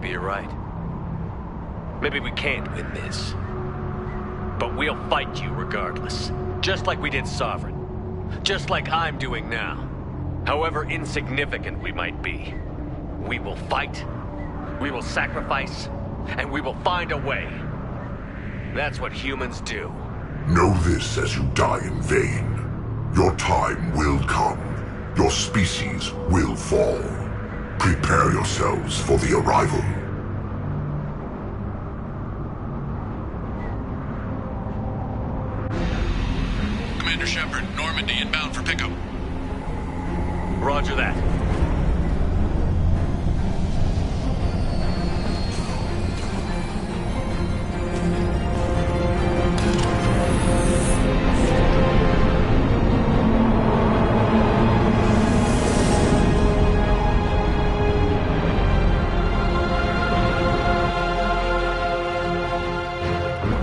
maybe you're right. Maybe we can't win this. But we'll fight you regardless. Just like we did Sovereign. Just like I'm doing now. However insignificant we might be. We will fight, we will sacrifice, and we will find a way. That's what humans do. Know this as you die in vain. Your time will come. Your species will fall. Prepare yourselves for the arrival. Commander Shepard, Normandy inbound for pickup. Roger that.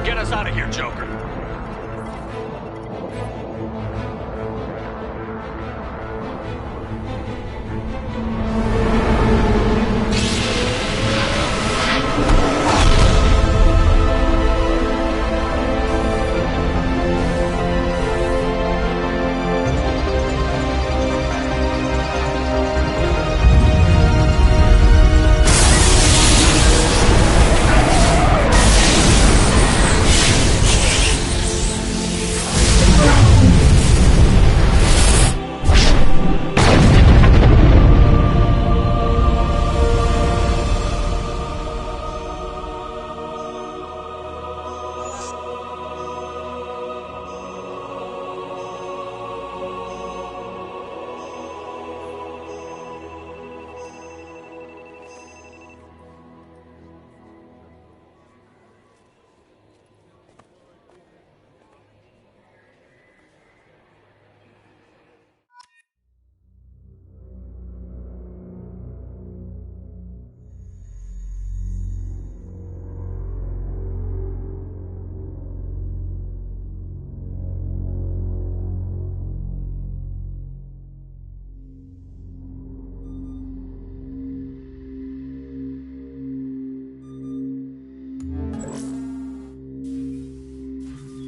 Get us out of here, Joker.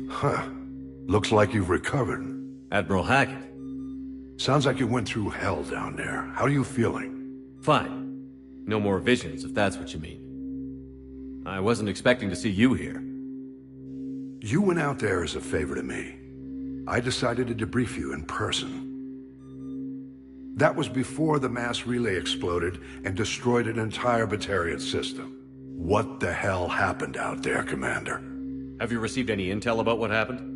Huh. Looks like you've recovered. Admiral Hackett. Sounds like you went through hell down there. How are you feeling? Fine. No more visions, if that's what you mean. I wasn't expecting to see you here. You went out there as a favor to me. I decided to debrief you in person. That was before the mass relay exploded and destroyed an entire Batarian system. What the hell happened out there, Commander? Have you received any intel about what happened?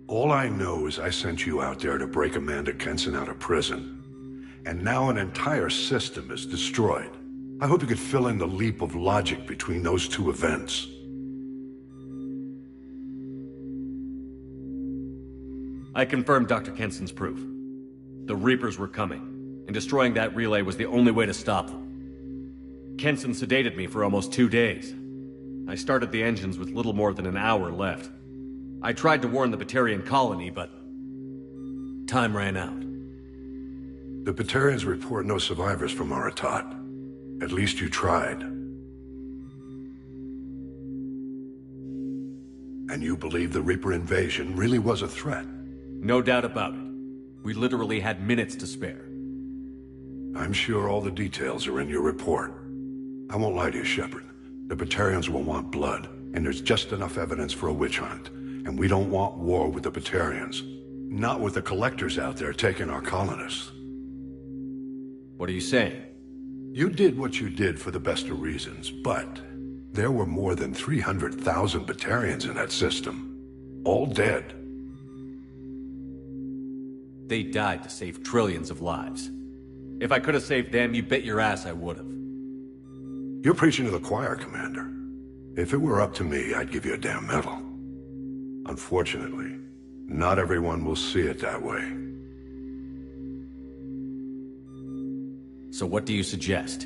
All I know is I sent you out there to break Amanda Kenson out of prison. And now an entire system is destroyed. I hope you could fill in the leap of logic between those two events. I confirmed Dr. Kenson's proof. The Reapers were coming, and destroying that relay was the only way to stop them. Kenson sedated me for almost 2 days. I started the engines with little more than an hour left. I tried to warn the Batarian colony, but time ran out. The Batarians report no survivors from Aratat. At least you tried. And you believe the Reaper invasion really was a threat? No doubt about it. We literally had minutes to spare. I'm sure all the details are in your report. I won't lie to you, Shepard. The Batarians will want blood, and there's just enough evidence for a witch hunt. And we don't want war with the Batarians. Not with the collectors out there taking our colonists. What are you saying? You did what you did for the best of reasons, but there were more than 300,000 Batarians in that system. All dead. They died to save trillions of lives. If I could have saved them, you bet your ass I would have. You're preaching to the choir, Commander. If it were up to me, I'd give you a damn medal. Unfortunately, not everyone will see it that way. So what do you suggest?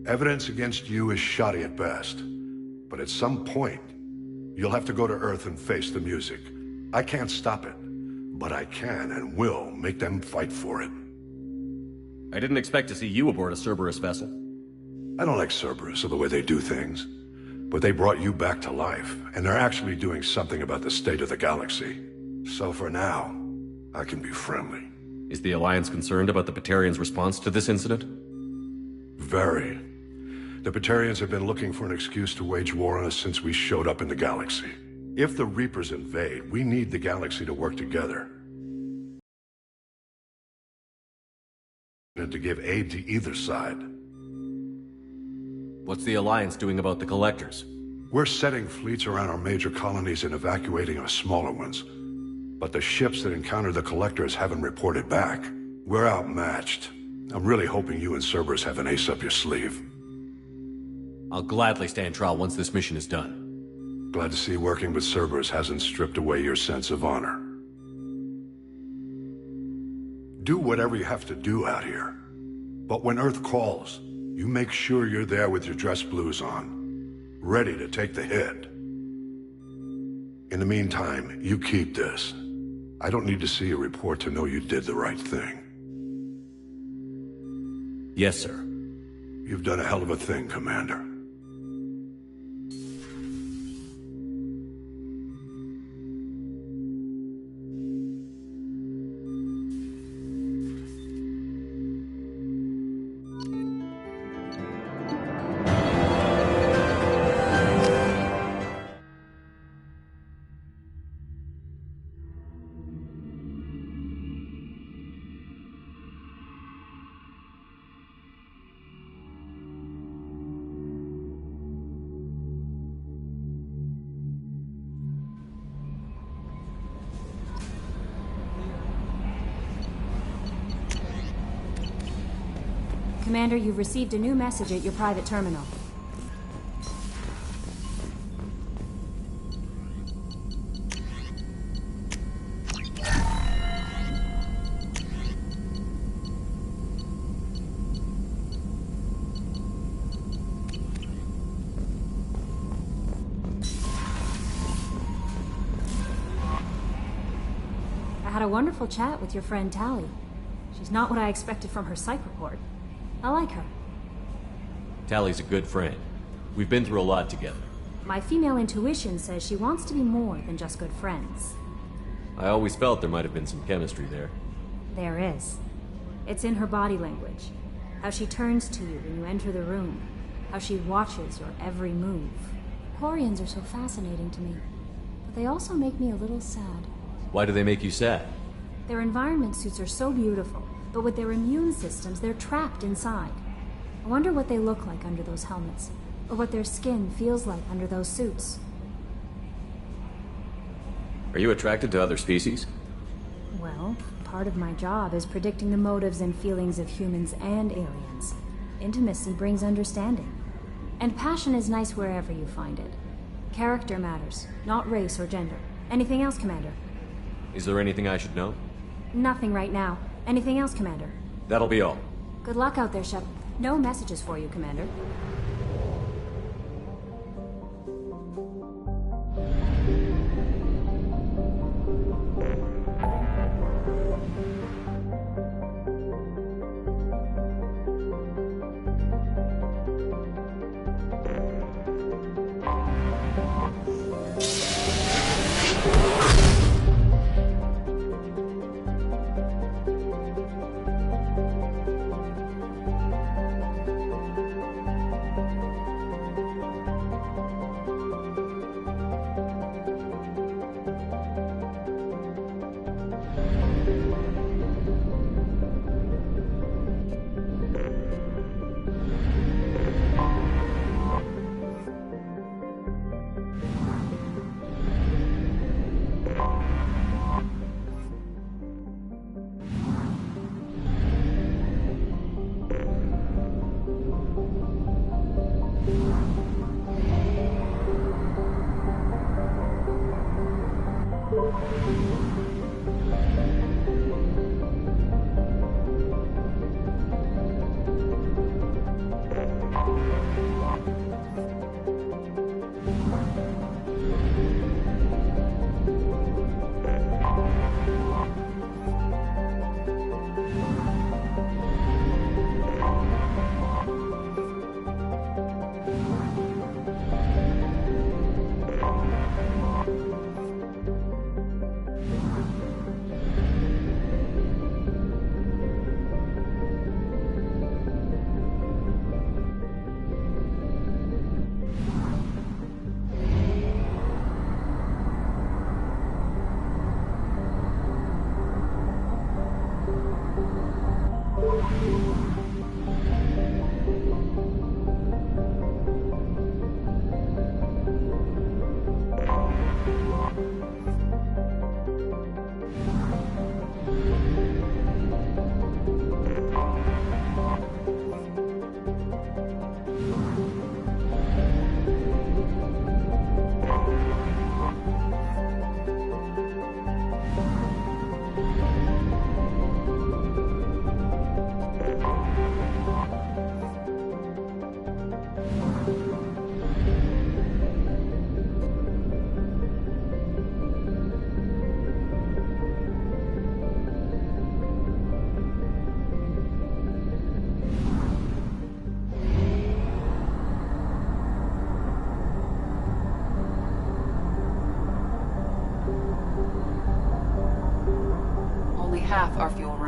Evidence against you is shoddy at best. But at some point, you'll have to go to Earth and face the music. I can't stop it, but I can and will make them fight for it. I didn't expect to see you aboard a Cerberus vessel. I don't like Cerberus or the way they do things, but they brought you back to life, and they're actually doing something about the state of the galaxy. So for now, I can be friendly. Is the Alliance concerned about the Batarians' response to this incident? Very. The Batarians have been looking for an excuse to wage war on us since we showed up in the galaxy. If the Reapers invade, we need the galaxy to work together. And to give aid to either side. What's the Alliance doing about the Collectors? We're setting fleets around our major colonies and evacuating our smaller ones. But the ships that encounter the Collectors haven't reported back. We're outmatched. I'm really hoping you and Cerberus have an ace up your sleeve. I'll gladly stand trial once this mission is done. Glad to see working with Cerberus hasn't stripped away your sense of honor. Do whatever you have to do out here. But when Earth calls, you make sure you're there with your dress blues on, ready to take the hit. In the meantime, you keep this. I don't need to see a report to know you did the right thing. Yes, sir. You've done a hell of a thing, Commander. Commander, you've received a new message at your private terminal. I had a wonderful chat with your friend Tally. She's not what I expected from her psych report. I like her. Tally's a good friend. We've been through a lot together. My female intuition says she wants to be more than just good friends. I always felt there might have been some chemistry there. There is. It's in her body language. How she turns to you when you enter the room. How she watches your every move. Quarians are so fascinating to me, but they also make me a little sad. Why do they make you sad? Their environment suits are so beautiful, but with their immune systems, they're trapped inside. I wonder what they look like under those helmets, or what their skin feels like under those suits. Are you attracted to other species? Well, part of my job is predicting the motives and feelings of humans and aliens. Intimacy brings understanding. And passion is nice wherever you find it. Character matters, not race or gender. Anything else, Commander? Is there anything I should know? Nothing right now. Anything else, Commander? That'll be all. Good luck out there, Shep. No messages for you, Commander.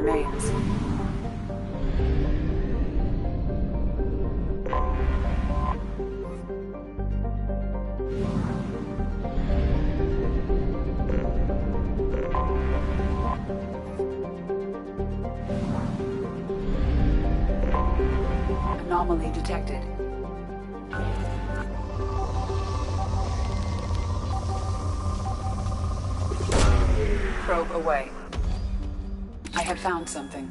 remains. Anomaly detected. Probe away. I have found something.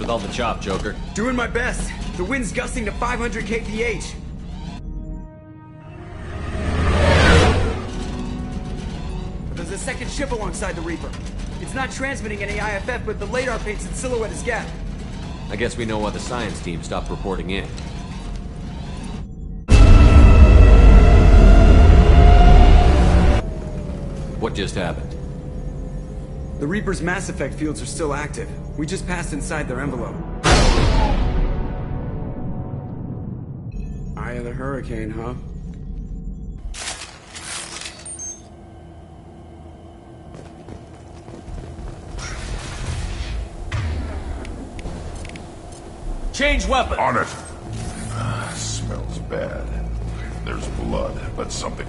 with all the chop, Joker. Doing my best. The wind's gusting to 500 kph. There's a second ship alongside the Reaper. It's not transmitting any IFF, but the radar paints its silhouette as Geth. I guess we know why the science team stopped reporting in. What just happened? The Reaper's mass effect fields are still active. We just passed inside their envelope. Eye of the hurricane, huh? Change weapon! On it! Smells bad. There's blood, but something.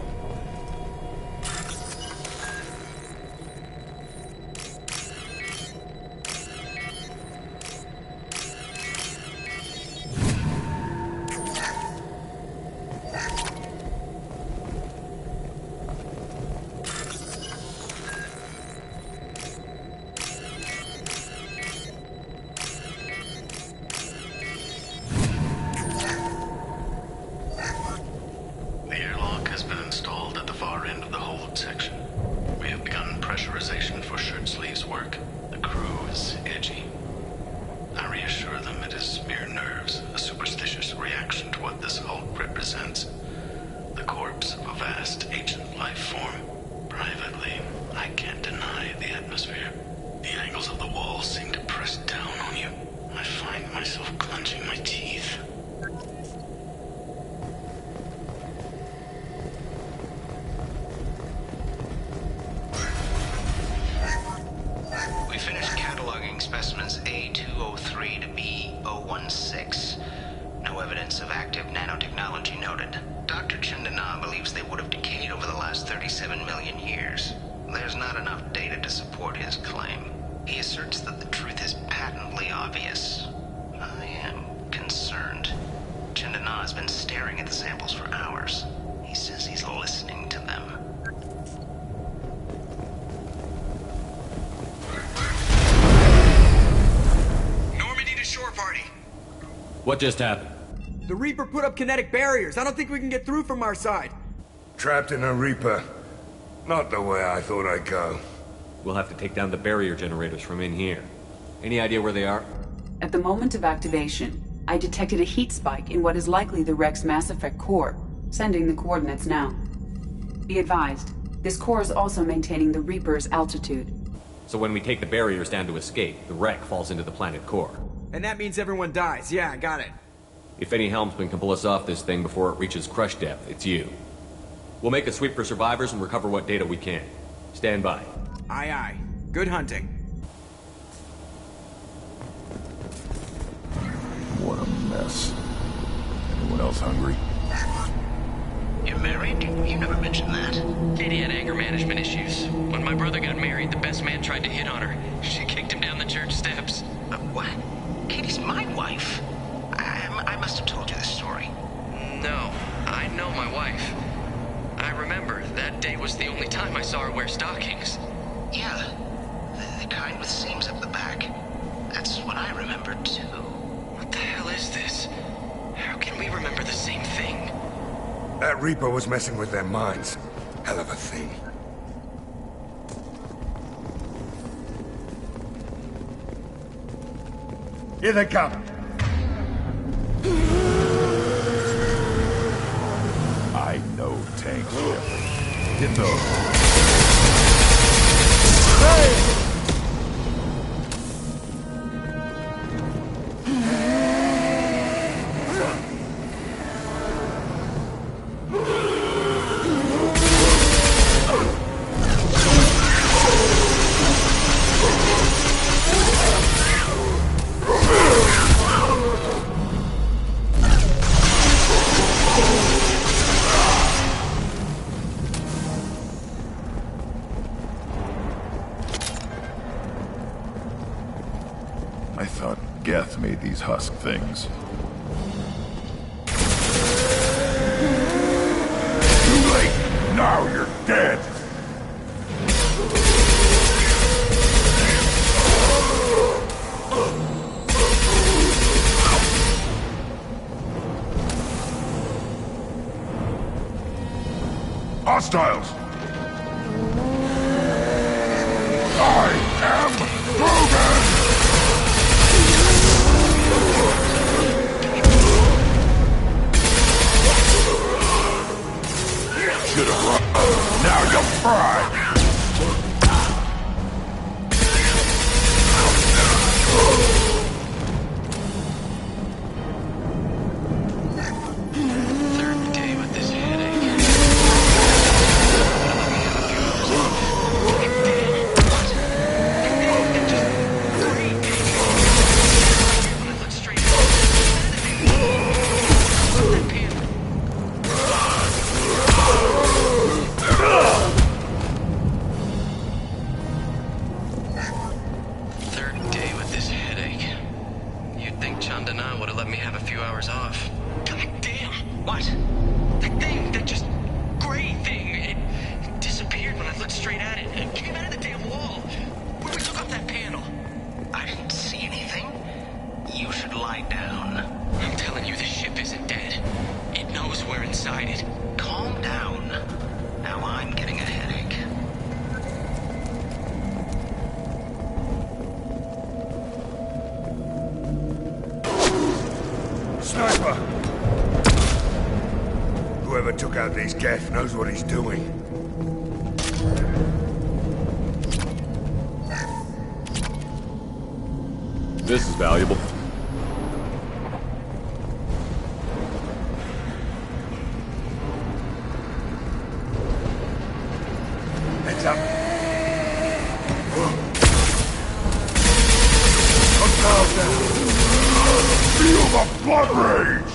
A203 to B016. No evidence of active nanotechnology noted. Dr. Chandana believes they would have decayed over the last 37 million years. There's not enough data to support his claim. He asserts that the truth is patently obvious. I am concerned. Chandana has been staring at the samples for hours. He says he's listening to them. Normandy to shore party. What just happened? The Reaper put up kinetic barriers. I don't think we can get through from our side. Trapped in a Reaper. Not the way I thought I'd go. We'll have to take down the barrier generators from in here. Any idea where they are? At the moment of activation, I detected a heat spike in what is likely the wreck's Mass Effect core, sending the coordinates now. Be advised, this core is also maintaining the Reaper's altitude. So when we take the barriers down to escape, the wreck falls into the planet core. And that means everyone dies. Yeah, I got it. If any helmsman can pull us off this thing before it reaches crush depth, it's you. We'll make a sweep for survivors and recover what data we can. Stand by. Aye, aye. Good hunting. What a mess. Anyone else hungry? You're married? You never mentioned that. Katie had anger management issues. When my brother got married, the best man tried to hit on her. She kicked him down the church steps. What? Katie's my wife. I must have told you this story. No, I know my wife. I remember, that day was the only time I saw her wear stockings. Yeah, the kind with seams up the back. That's what I remember too. What the hell is this? How can we remember the same thing? That Reaper was messing with their minds. Hell of a thing. Here they come. I know tank ship. Get those. I thought Geth made these husk things. Too late! Now you're dead! hostiles! I am Rogan! Should've run. Now you're fried! Third day with this headache. Third day with this headache. You'd think Chandana would have let me have a few hours off. God damn! What? That thing, that just gray thing, it disappeared when I looked straight at it. It came out of the damn wall. When we took off that panel. I didn't see anything. You should lie down. I'm telling you, the ship isn't dead. It knows we're inside it. Calm down. Now I'm getting a headache. Sniper! Whoever took out these Geth knows what he's doing. This is valuable. Heads up. Hostiles down. Feel the blood rage!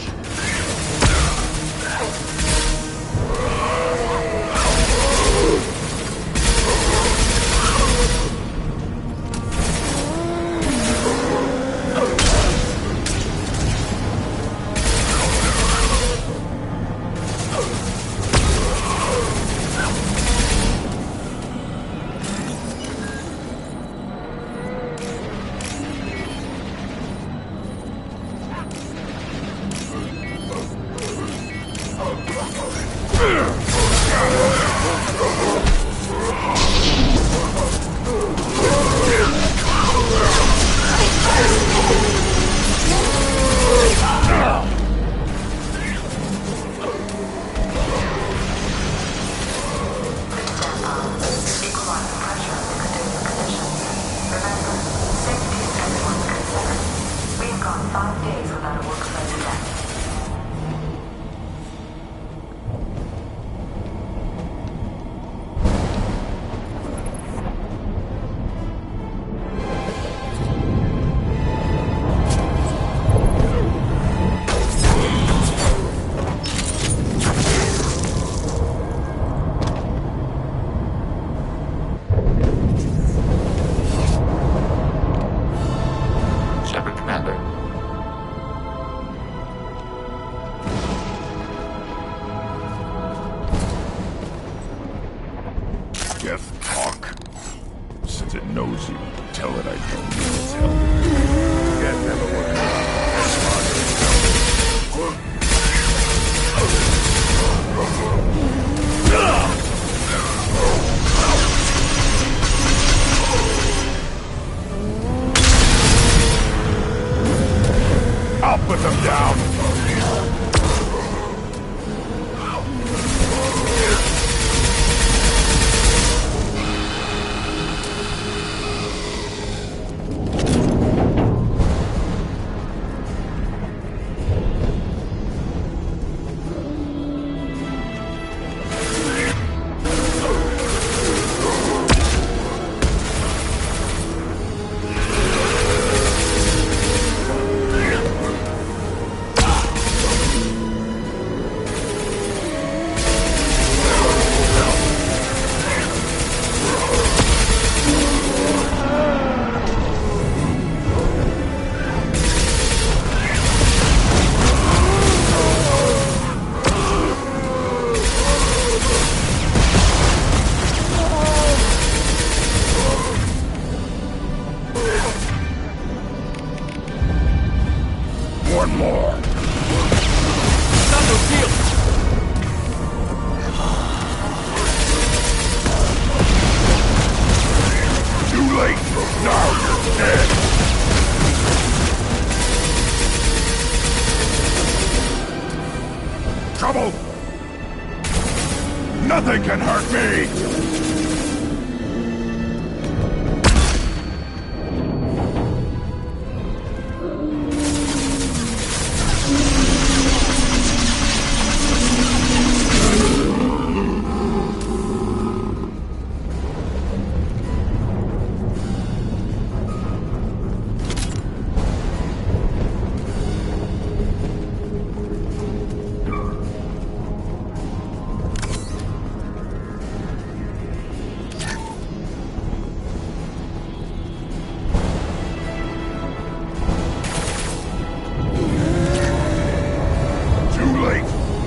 Nothing can hurt me!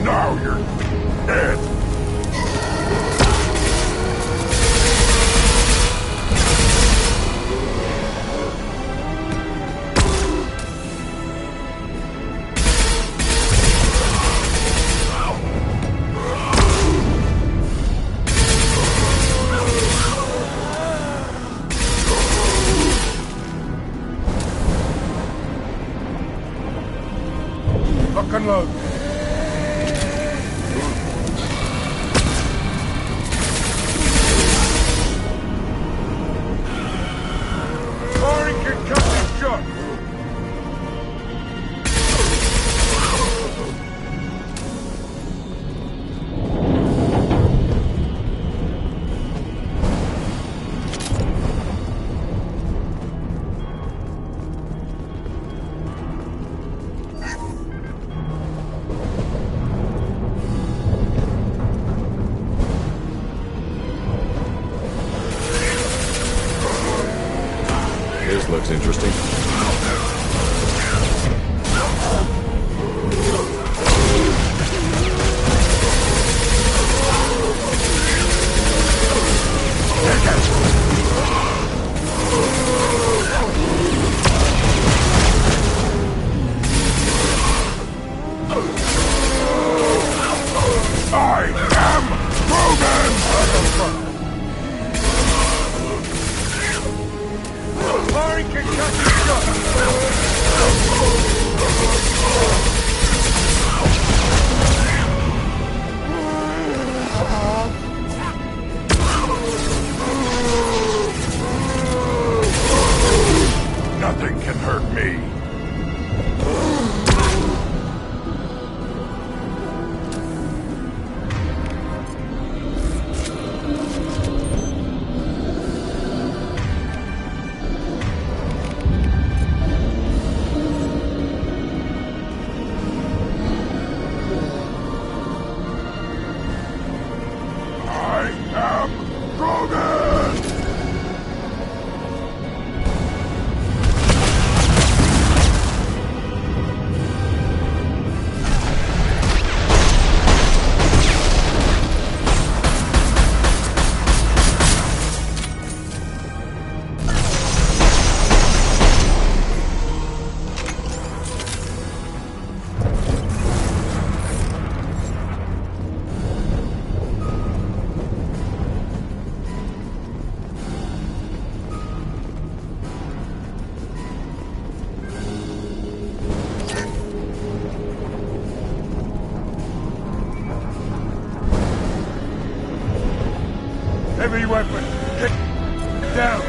Now you're dead! Lock and load. This looks interesting. I am Roman! Firing concussion shot! Nothing can hurt me. I am Roman! Heavy weapon! Get down!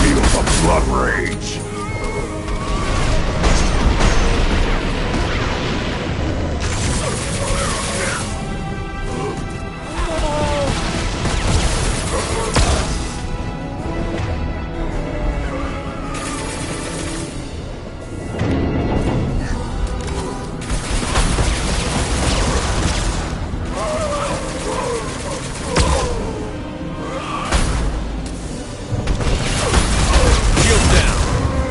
Feel the blood rage! Shield down.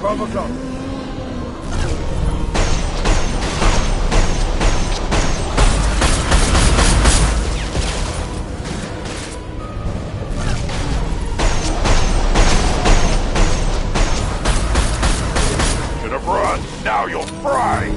12 o'clock. Should have run. Now you'll fry.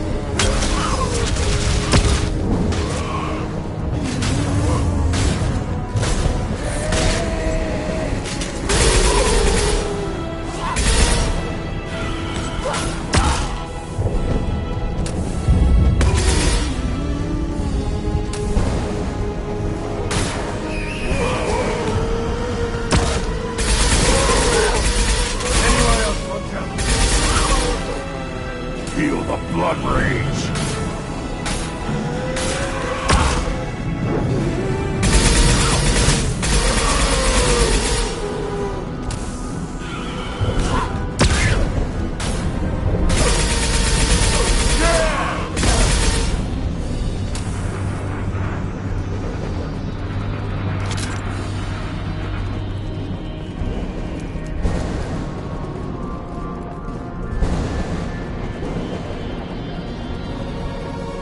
Feel the blood rage.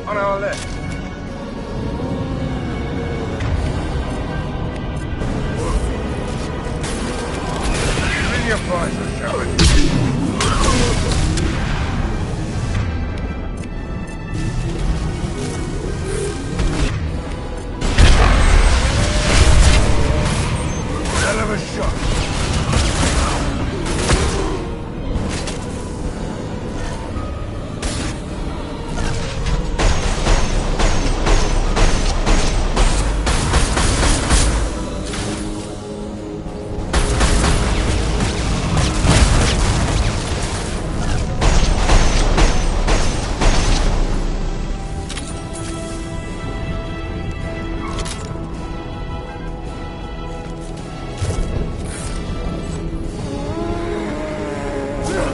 On our left. Bring your prices, Shepard. Hell of a shot.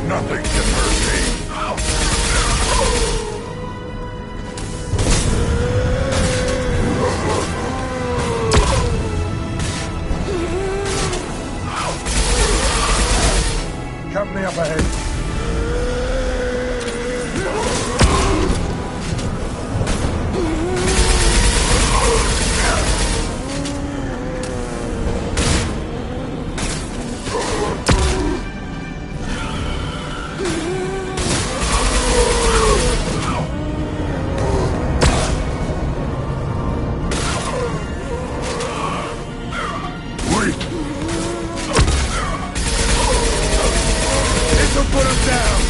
Nothing can hurt me. Company up ahead. Wait! This'll put him down!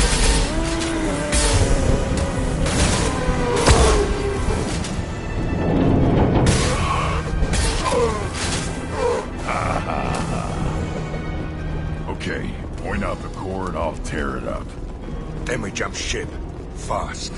Okay, point out the core and I'll tear it up. Then we jump ship. Fast.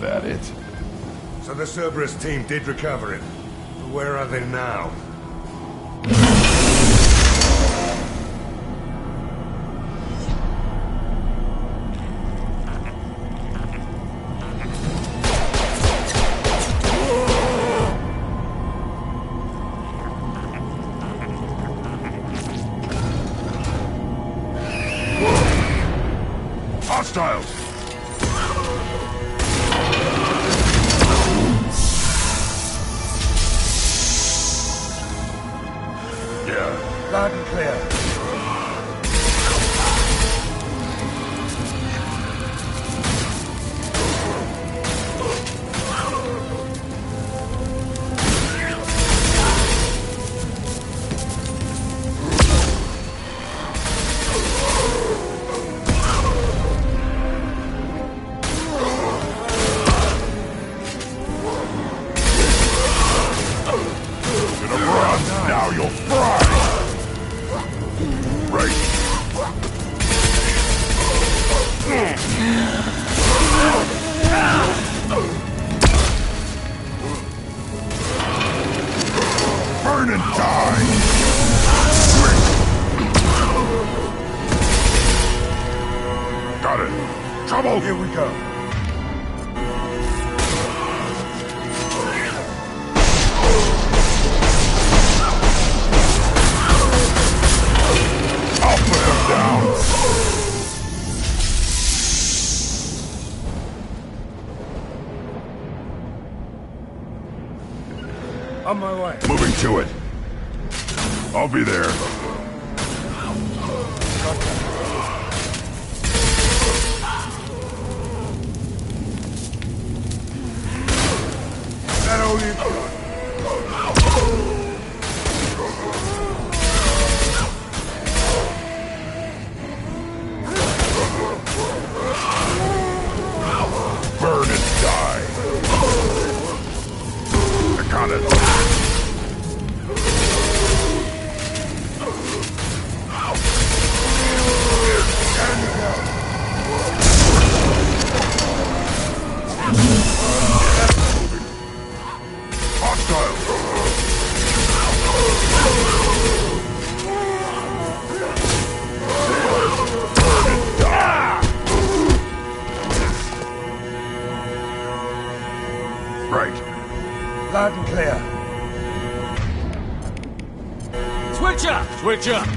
That it? So the Cerberus team did recover him. But where are they now? Hostiles! smoke! Here we go. I'll put them down! On my way. Moving to it. I'll be there. That all you've got? Burn and die. I got it. Loud and clear. Switch up! Switch up!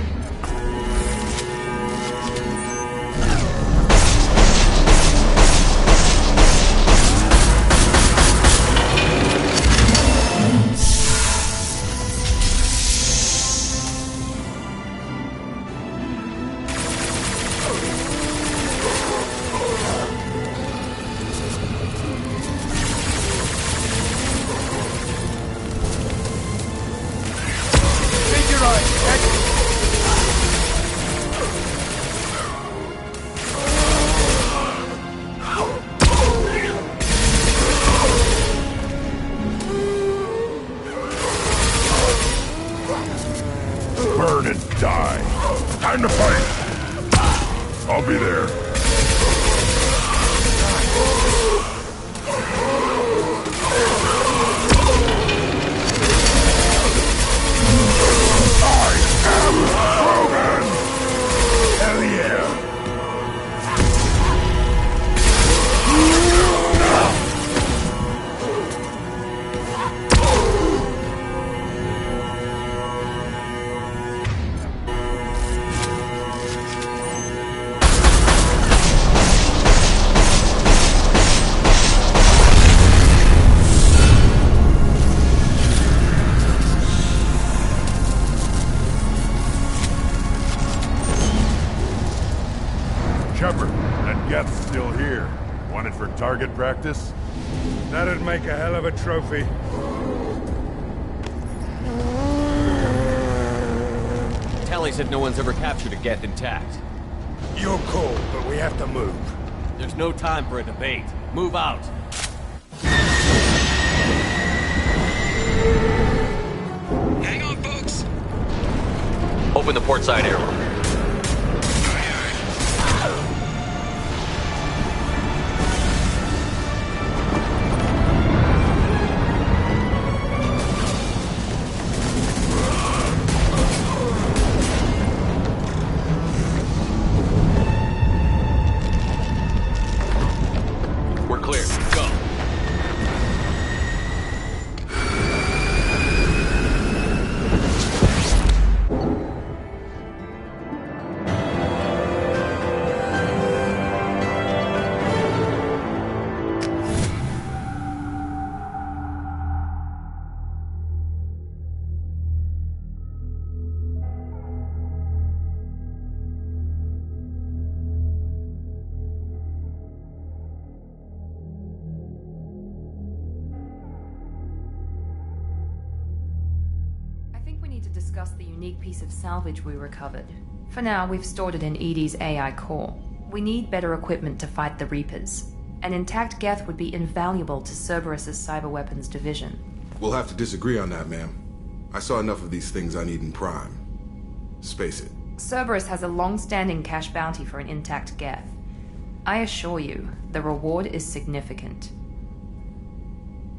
Burn and die. Time to fight. I'll be there. I am Roman! Hell yeah! Shepard, that Geth's still here. Want it for target practice? That'd make a hell of a trophy. Tally said no one's ever captured a Geth intact. Your call, but we have to move. There's no time for a debate. Move out. Hang on, folks. Open the port side airlock. We're clear. Go. I think we need to discuss the unique piece of salvage we recovered. For now, we've stored it in Edie's AI core. We need better equipment to fight the Reapers. An intact Geth would be invaluable to Cerberus's cyber weapons division. We'll have to disagree on that, ma'am. I saw enough of these things I need in Prime. Space it. Cerberus has a long-standing cash bounty for an intact Geth. I assure you, the reward is significant.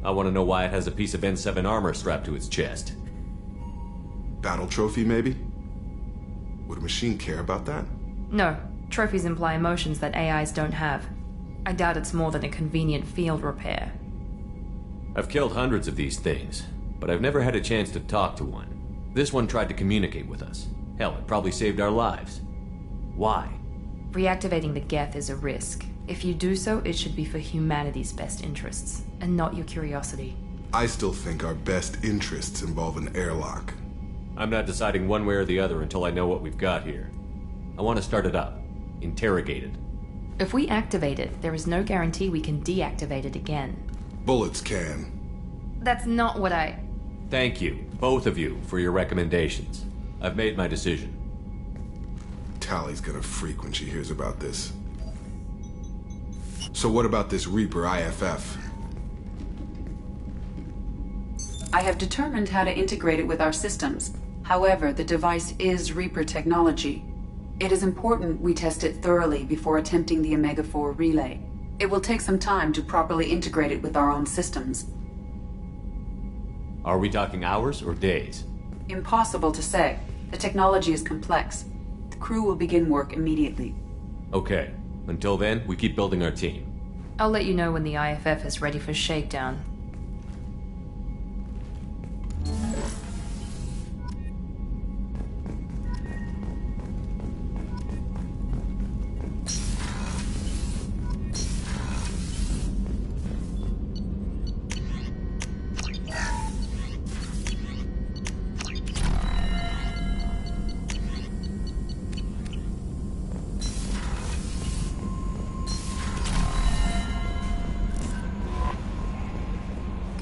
I want to know why it has a piece of N7 armor strapped to its chest. Battle trophy, maybe? Would a machine care about that? No, trophies imply emotions that AIs don't have. I doubt it's more than a convenient field repair. I've killed hundreds of these things, but I've never had a chance to talk to one. This one tried to communicate with us. Hell, it probably saved our lives. Why? Reactivating the Geth is a risk. If you do so, it should be for humanity's best interests, and not your curiosity. I still think our best interests involve an airlock. I'm not deciding one way or the other until I know what we've got here. I want to start it up. Interrogate it. If we activate it, there is no guarantee we can deactivate it again. Bullets can. That's not what I... Thank you, both of you, for your recommendations. I've made my decision. Tally's gonna freak when she hears about this. So what about this Reaper IFF? I have determined how to integrate it with our systems. However, the device is Reaper technology. It is important we test it thoroughly before attempting the Omega-4 relay. It will take some time to properly integrate it with our own systems. Are we talking hours or days? Impossible to say. The technology is complex. The crew will begin work immediately. Okay. Until then, we keep building our team. I'll let you know when the IFF is ready for shakedown.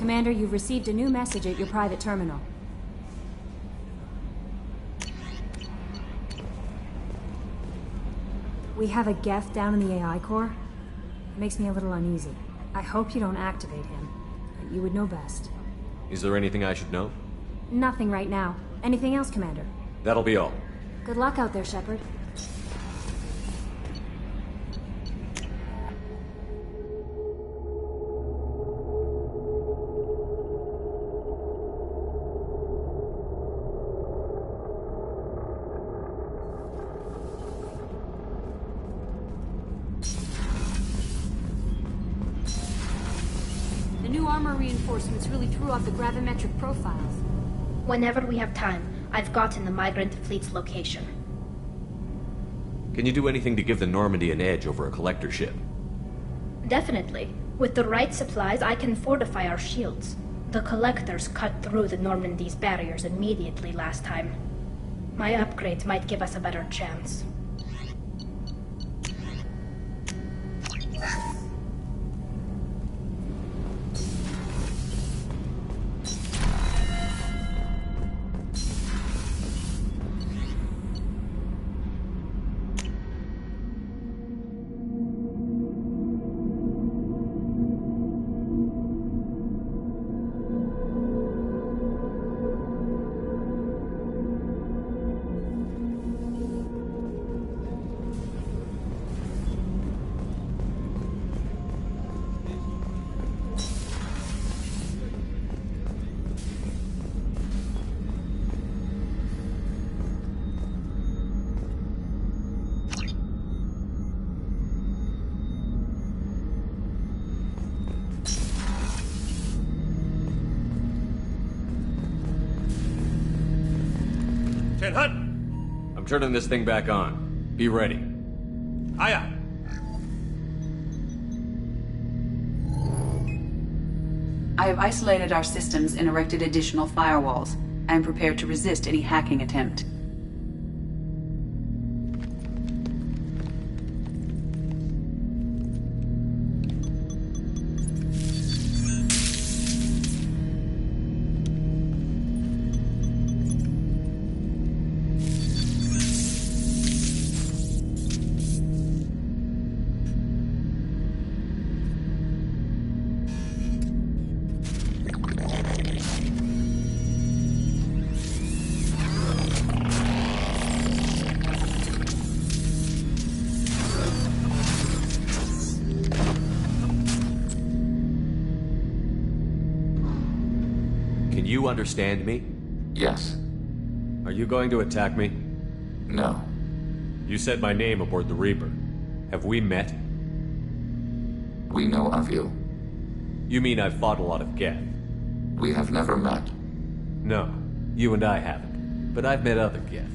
Commander, you've received a new message at your private terminal. We have a Geth down in the AI core. It makes me a little uneasy. I hope you don't activate him, but you would know best. Is there anything I should know? Nothing right now. Anything else, Commander? That'll be all. Good luck out there, Shepard. Armor reinforcements really threw off the gravimetric profiles. Whenever we have time, I've gotten the migrant fleet's location. Can you do anything to give the Normandy an edge over a collector ship? Definitely. With the right supplies, I can fortify our shields. The collectors cut through the Normandy's barriers immediately last time. My upgrades might give us a better chance. I'm turning this thing back on. Be ready. Aye aye. I have isolated our systems and erected additional firewalls. I am prepared to resist any hacking attempt. You understand me? Yes. Are you going to attack me? No. You said my name aboard the Reaper. Have we met? We know of you. You mean I've fought a lot of Geth? We have never met. No, you and I haven't. But I've met other Geth.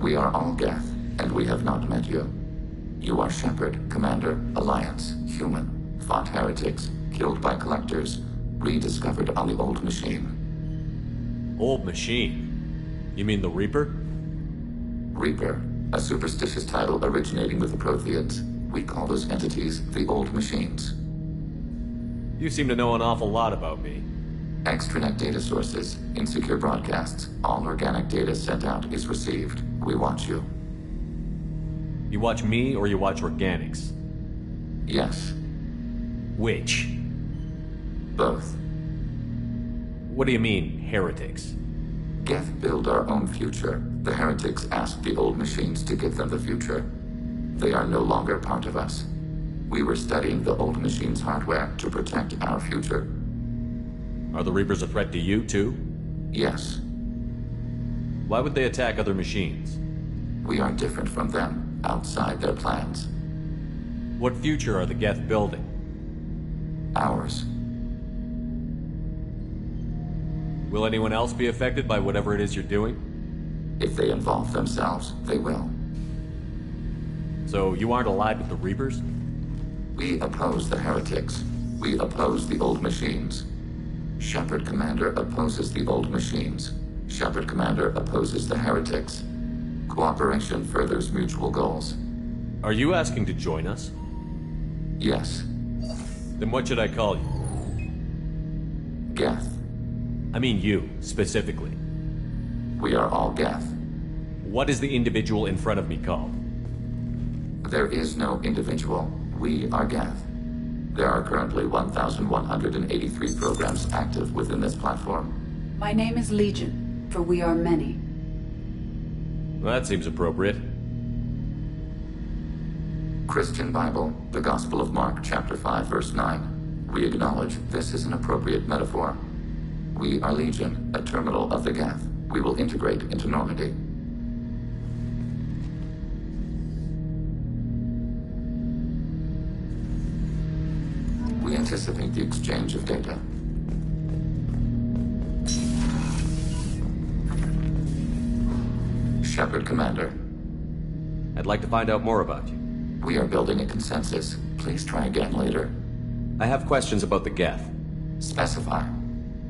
We are all Geth, and we have not met you. You are Shepard, Commander, Alliance, human, fought heretics, killed by collectors, rediscovered on the old machine. Old machine? You mean the Reaper? Reaper, a superstitious title originating with the Protheans. We call those entities the old machines. You seem to know an awful lot about me. Extranet data sources, insecure broadcasts, all organic data sent out is received. We watch you. You watch me or you watch organics? Yes. Which? Both. What do you mean, heretics? Geth build our own future. The heretics asked the old machines to give them the future. They are no longer part of us. We were studying the old machines' hardware to protect our future. Are the Reapers a threat to you, too? Yes. Why would they attack other machines? We are different from them, outside their plans. What future are the Geth building? Ours. Will anyone else be affected by whatever it is you're doing? If they involve themselves, they will. So you aren't allied with the Reapers? We oppose the heretics. We oppose the old machines. Shepard Commander opposes the old machines. Shepard Commander opposes the heretics. Cooperation furthers mutual goals. Are you asking to join us? Yes. Then what should I call you? Geth. I mean you, specifically. We are all Geth. What is the individual in front of me called? There is no individual. We are Geth. There are currently 1,183 programs active within this platform. My name is Legion, for we are many. Well, that seems appropriate. Christian Bible, the Gospel of Mark, chapter 5, verse 9. We acknowledge this is an appropriate metaphor. We are Legion, a terminal of the Geth. We will integrate into Normandy. We anticipate the exchange of data. Shepard Commander. I'd like to find out more about you. We are building a consensus. Please try again later. I have questions about the Geth. Specify.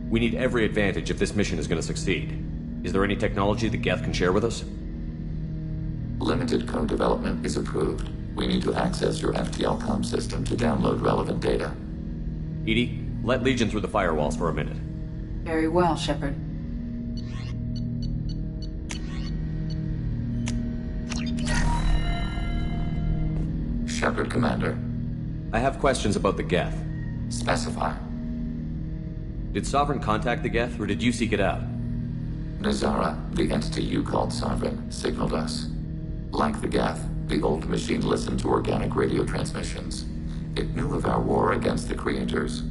We need every advantage if this mission is going to succeed. Is there any technology the Geth can share with us? Limited code development is approved. We need to access your FTL comm system to download relevant data. Edie, let Legion through the firewalls for a minute. Very well, Shepard. Shepard Commander. I have questions about the Geth. Specify. Did Sovereign contact the Geth, or did you seek it out? Nazara, the entity you called Sovereign, signaled us. Like the Geth, the old machine listened to organic radio transmissions. It knew of our war against the creators.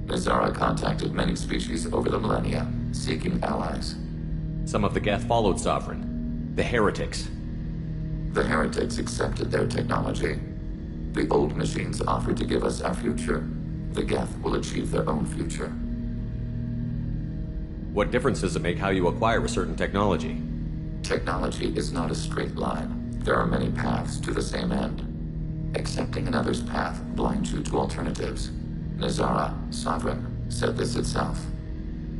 Nazara contacted many species over the millennia, seeking allies. Some of the Geth followed Sovereign. The heretics. The heretics accepted their technology. The old machines offered to give us our future. The Geth will achieve their own future. What difference does it make how you acquire a certain technology? Technology is not a straight line. There are many paths to the same end. Accepting another's path blinds you to alternatives. Nazara, Sovereign, said this itself.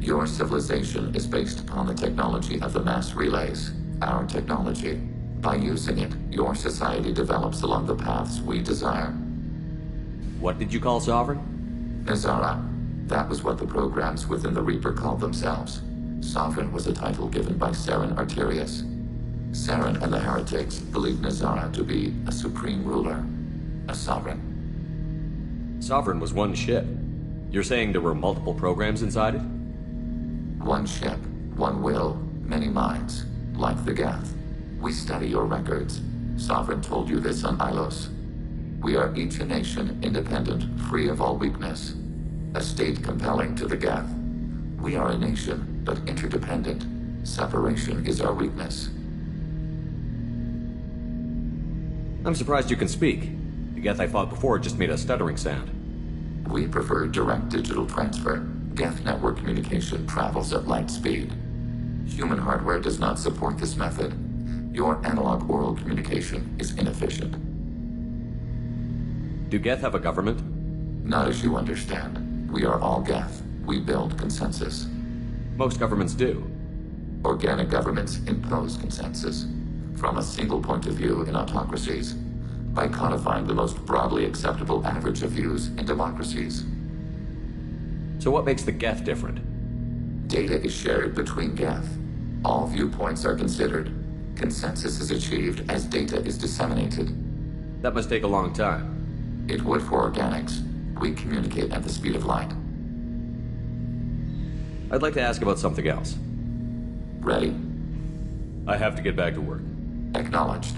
Your civilization is based upon the technology of the mass relays, our technology. By using it, your society develops along the paths we desire. What did you call Sovereign? Nazara. That was what the programs within the Reaper called themselves. Sovereign was a title given by Saren Arterius. Saren and the heretics believed Nazara to be a supreme ruler, a sovereign. Sovereign was one ship. You're saying there were multiple programs inside it? One ship, one will, many minds, like the Geth. We study your records. Sovereign told you this on Ilos. We are each a nation, independent, free of all weakness. A state compelling to the Geth. We are a nation, but interdependent. Separation is our weakness. I'm surprised you can speak. The Geth I fought before just made a stuttering sound. We prefer direct digital transfer. Geth network communication travels at light speed. Human hardware does not support this method. Your analog oral communication is inefficient. Do Geth have a government? Not as you understand. We are all Geth. We build consensus. Most governments do. Organic governments impose consensus from a single point of view in autocracies by codifying the most broadly acceptable average of views in democracies. So what makes the Geth different? Data is shared between Geth. All viewpoints are considered. Consensus is achieved as data is disseminated. That must take a long time. It would for organics. We communicate at the speed of light. I'd like to ask about something else. Ready? I have to get back to work. Acknowledged.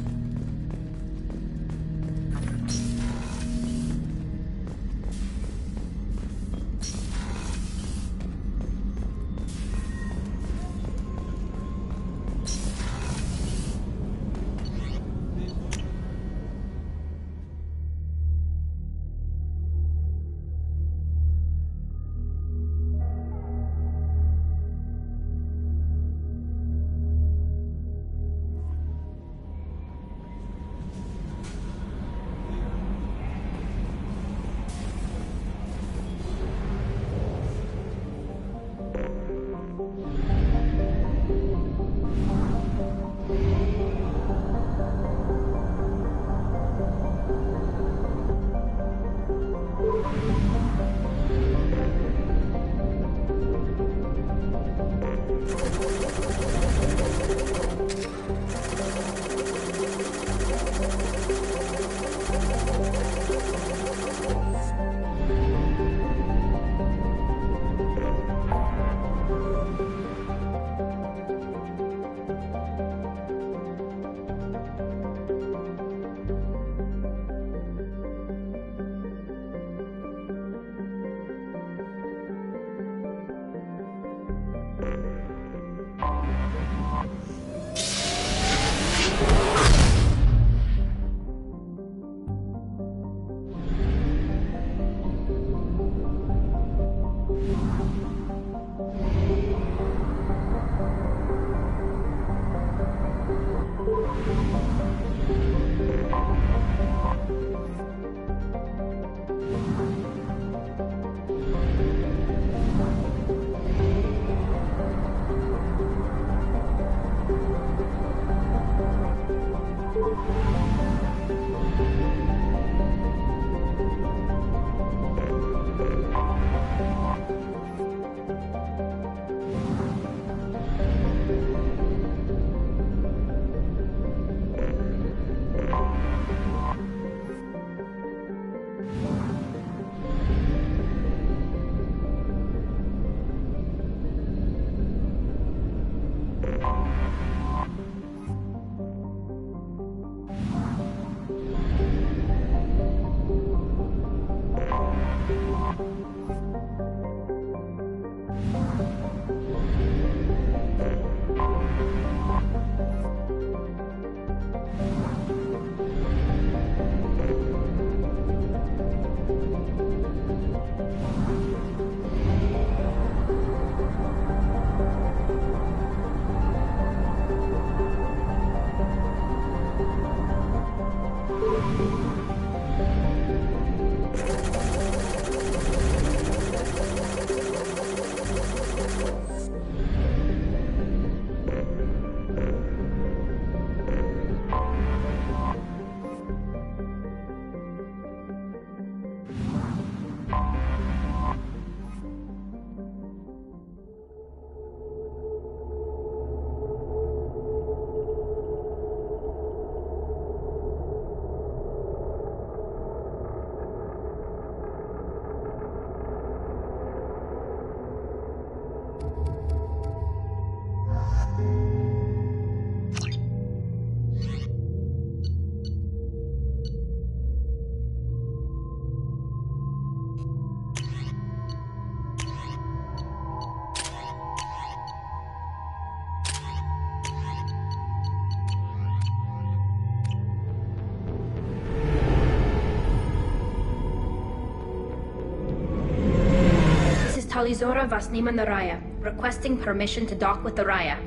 Talizora Vasnima Naraya, requesting permission to dock with the Raya.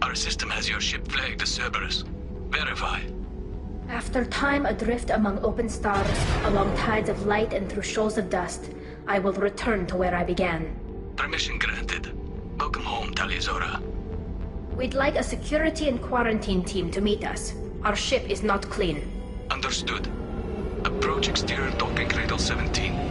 Our system has your ship flagged as Cerberus. Verify. After time adrift among open stars, along tides of light and through shoals of dust, I will return to where I began. Permission granted. Welcome home, Talizora. We'd like a security and quarantine team to meet us. Our ship is not clean. Understood. Approach exterior docking cradle 17.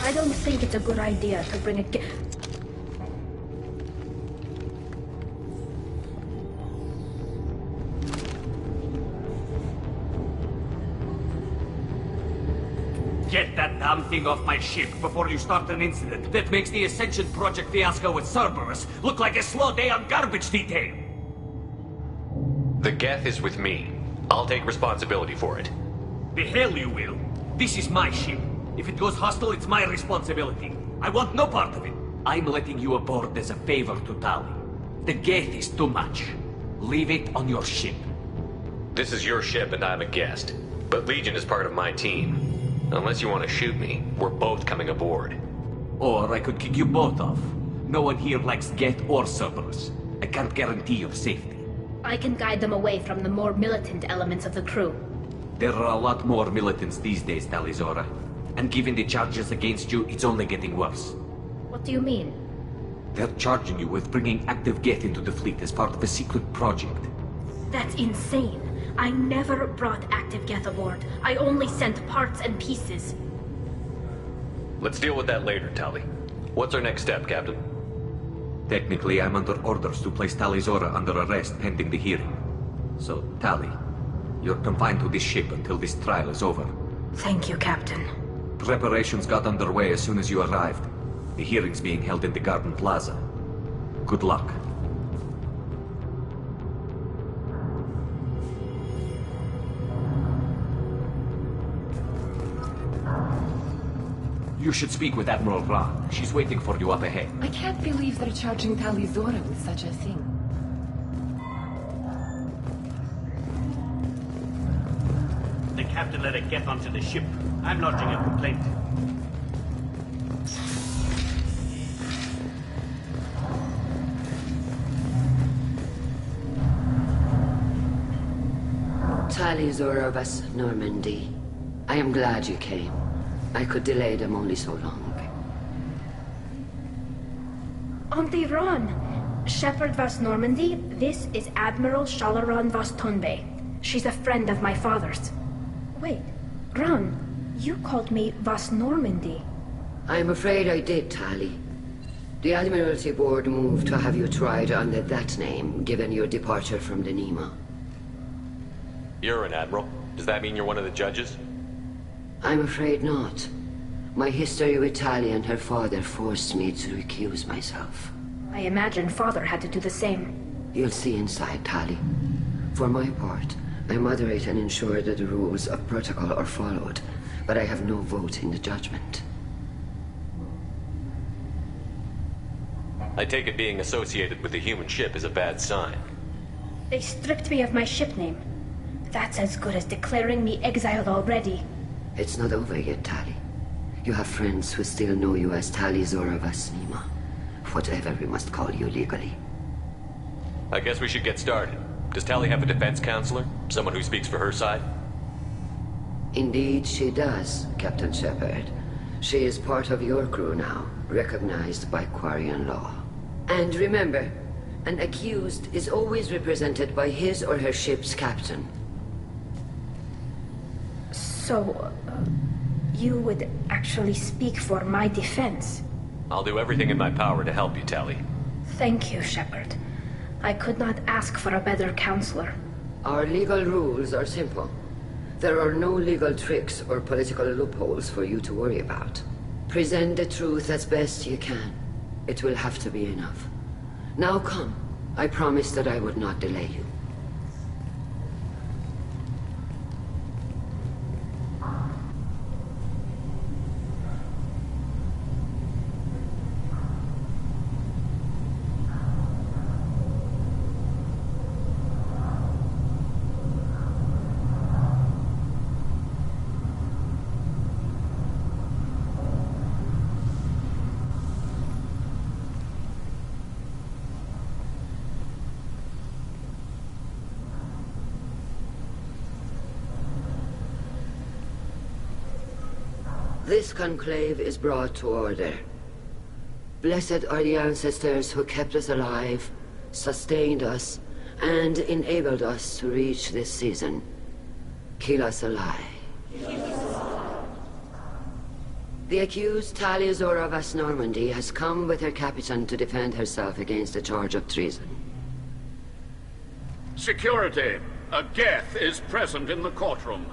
I don't think it's a good idea to bring a Get that damn thing off my ship before you start an incident that makes the Ascension Project fiasco with Cerberus look like a slow day on garbage detail. The Geth is with me. I'll take responsibility for it. The hell you will. This is my ship. If it goes hostile, it's my responsibility. I want no part of it. I'm letting you aboard as a favor to Tali. The Geth is too much. Leave it on your ship. This is your ship and I'm a guest. But Legion is part of my team. Unless you want to shoot me, we're both coming aboard. Or I could kick you both off. No one here likes Geth or Cerberus. I can't guarantee your safety. I can guide them away from the more militant elements of the crew. There are a lot more militants these days, Talizora. And given the charges against you, it's only getting worse. What do you mean? They're charging you with bringing active Geth into the fleet as part of a secret project. That's insane. I never brought active Geth aboard. I only sent parts and pieces. Let's deal with that later, Tali. What's our next step, Captain? Technically, I'm under orders to place Talizora under arrest pending the hearing. So, Tali, you're confined to this ship until this trial is over. Thank you, Captain. Preparations got underway as soon as you arrived. The hearing's being held in the Garden Plaza. Good luck. You should speak with Admiral Ra. She's waiting for you up ahead. I can't believe they're charging Talizora with such a thing. The captain let it get onto the ship. I'm lodging a complaint. Talizora of us, Normandy. I am glad you came. I could delay them only so long. Auntie Ron! Shepherd Vas Normandy, this is Admiral Shalaran Vas Tunbe. She's a friend of my father's. Wait, Ron, you called me Vas Normandy. I'm afraid I did, Tali. The Admiralty Board moved to have you tried under that name, given your departure from the Nima. You're an admiral. Does that mean you're one of the judges? I'm afraid not. My history with Tali and her father forced me to recuse myself. I imagine father had to do the same. You'll see inside, Tali. For my part, I moderate and ensure that the rules of protocol are followed, but I have no vote in the judgment. I take it being associated with the human ship is a bad sign. They stripped me of my ship name. That's as good as declaring me exiled already. It's not over yet, Tali. You have friends who still know you as Talizora Vasnima. Whatever we must call you legally. I guess we should get started. Does Tali have a defense counselor? Someone who speaks for her side? Indeed she does, Captain Shepard. She is part of your crew now, recognized by Quarian law. And remember, an accused is always represented by his or her ship's captain. So, you would actually speak for my defense? I'll do everything in my power to help you, Tali. Thank you, Shepard. I could not ask for a better counselor. Our legal rules are simple. There are no legal tricks or political loopholes for you to worry about. Present the truth as best you can. It will have to be enough. Now come. I promised that I would not delay you. This conclave is brought to order. Blessed are the ancestors who kept us alive, sustained us, and enabled us to reach this season. Keep us alive. The accused Talia Zora Vas Normandy has come with her captain to defend herself against a charge of treason. Security! A Geth is present in the courtroom.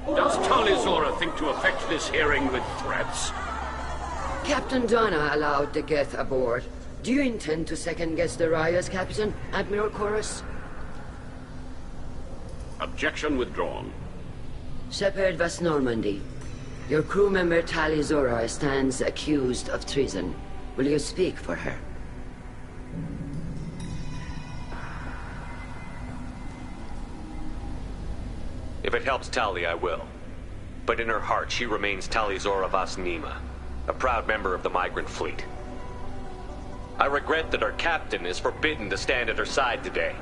Does Talia Zora think to effect this hearing with threats? Captain Donna allowed the Geth aboard. Do you intend to second-guess the Raya's captain, Admiral Chorus? Objection withdrawn. Shepard Vas Normandy, your crew member Talia Zora stands accused of treason. Will you speak for her? If it helps Tali, I will. But in her heart, she remains Tali Zora Vas Nima, a proud member of the migrant fleet. I regret that our captain is forbidden to stand at her side today.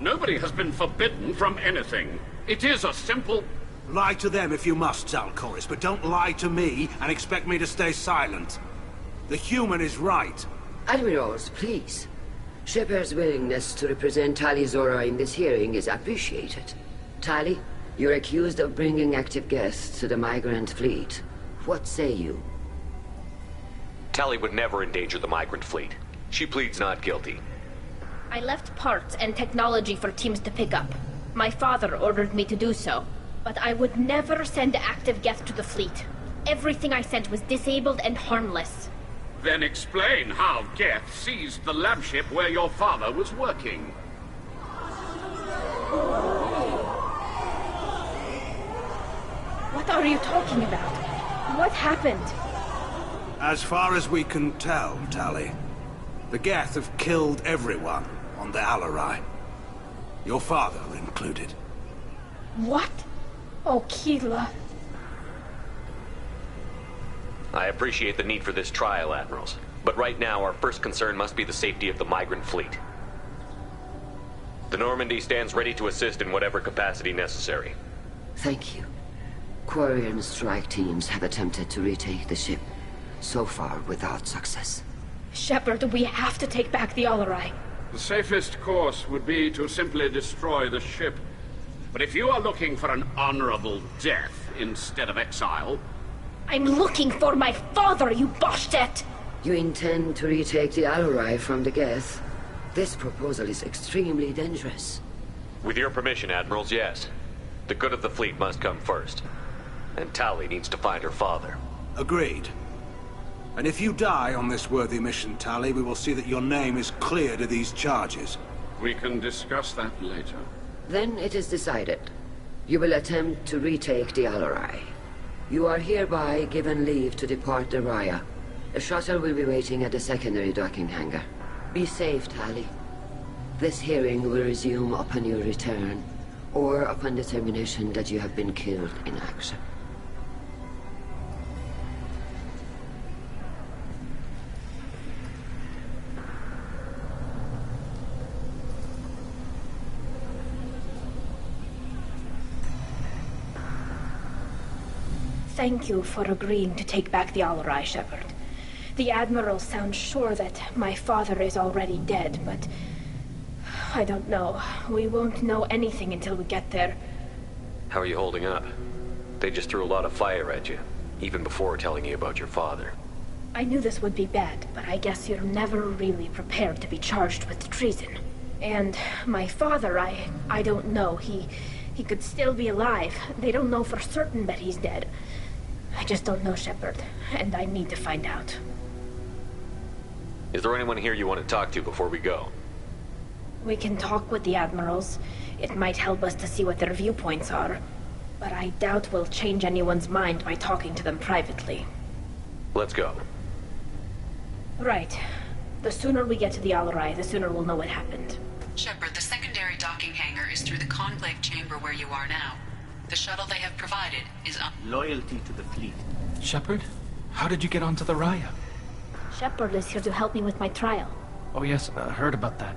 Nobody has been forbidden from anything. It is a simple... Lie to them if you must, Zalcoris, but don't lie to me and expect me to stay silent. The human is right. Admirals, please. Shepard's willingness to represent Tali Zora in this hearing is appreciated. Tali, you're accused of bringing active guests to the migrant fleet. What say you? Tali would never endanger the migrant fleet. She pleads not guilty. I left parts and technology for teams to pick up. My father ordered me to do so. But I would never send active Geth to the fleet. Everything I sent was disabled and harmless. Then explain how Geth seized the lab ship where your father was working. What are you talking about? What happened? As far as we can tell, Tali, the Geth have killed everyone on the Alarai. Your father included. What? Oh, Keela. I appreciate the need for this trial, Admirals. But right now, our first concern must be the safety of the migrant fleet. The Normandy stands ready to assist in whatever capacity necessary. Thank you. Quarian strike teams have attempted to retake the ship, so far without success. Shepard, we have to take back the Alarai. The safest course would be to simply destroy the ship. But if you are looking for an honorable death instead of exile... I'm looking for my father, you bastet! You intend to retake the Alarai from the Geth? This proposal is extremely dangerous. With your permission, Admirals, yes. The good of the fleet must come first. And Tali needs to find her father. Agreed. And if you die on this worthy mission, Tali, we will see that your name is cleared of these charges. We can discuss that later. Then it is decided. You will attempt to retake the Alarai. You are hereby given leave to depart the Raya. A shuttle will be waiting at the secondary docking hangar. Be safe, Tali. This hearing will resume upon your return, or upon determination that you have been killed in action. Thank you for agreeing to take back the Alarai, Shepard. The Admiral sounds sure that my father is already dead, but... I don't know. We won't know anything until we get there. How are you holding up? They just threw a lot of fire at you, even before telling you about your father. I knew this would be bad, but I guess you're never really prepared to be charged with treason. And my father, I don't know. He could still be alive. They don't know for certain that he's dead. I just don't know, Shepard, and I need to find out. Is there anyone here you want to talk to before we go? We can talk with the Admirals. It might help us to see what their viewpoints are. But I doubt we'll change anyone's mind by talking to them privately. Let's go. Right. The sooner we get to the Alarai, the sooner we'll know what happened. Shepard, the secondary docking hangar is through the conclave chamber where you are now. The shuttle they have provided is up. Loyalty to the fleet. Shepard? How did you get onto the Raya? Shepard is here to help me with my trial. Oh yes, I heard about that.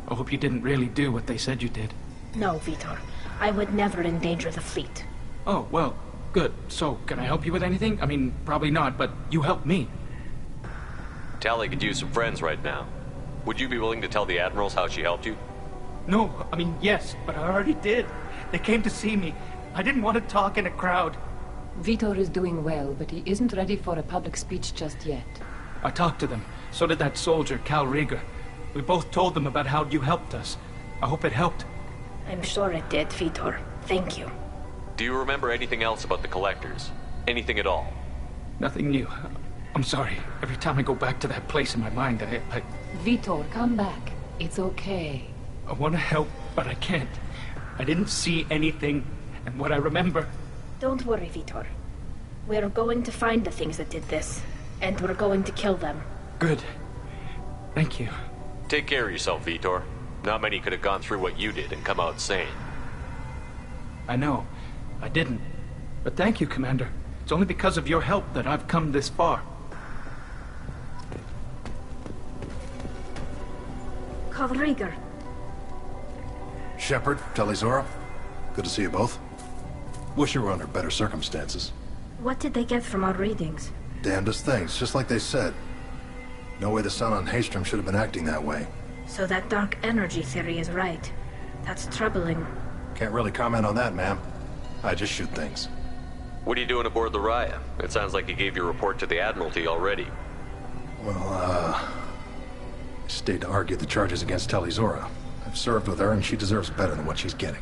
I hope you didn't really do what they said you did. No, Vitor. I would never endanger the fleet. Oh, well, Good. So, can I help you with anything? I mean, probably not, but you helped me. Tali could use some friends right now. Would you be willing to tell the Admirals how she helped you? No, I mean, yes, but I already did. They came to see me. I didn't want to talk in a crowd. Vitor is doing well, but he isn't ready for a public speech just yet. I talked to them. So did that soldier, Cal Rieger. We both told them about how you helped us. I hope it helped. I'm sure it did, Vitor. Thank you. Do you remember anything else about the Collectors? Anything at all? Nothing new. I'm sorry. Every time I go back to that place in my mind, I Vitor, come back. It's okay. I want to help, but I can't. I didn't see anything, and what I remember... Don't worry, Vitor. We're going to find the things that did this, and we're going to kill them. Good. Thank you. Take care of yourself, Vitor. Not many could have gone through what you did and come out sane. I know. I didn't. But thank you, Commander. It's only because of your help that I've come this far. Cal Rieger. Shepard, Talizora. Good to see you both. Wish you were under better circumstances. What did they get from our readings? Damnedest things, just like they said. No way the sun on Haystrom should have been acting that way. So that dark energy theory is right. That's troubling. Can't really comment on that, ma'am. I just shoot things. What are you doing aboard the Raya? It sounds like you gave your report to the Admiralty already. Well, I stayed to argue the charges against Talizora. I've served with her, and she deserves better than what she's getting.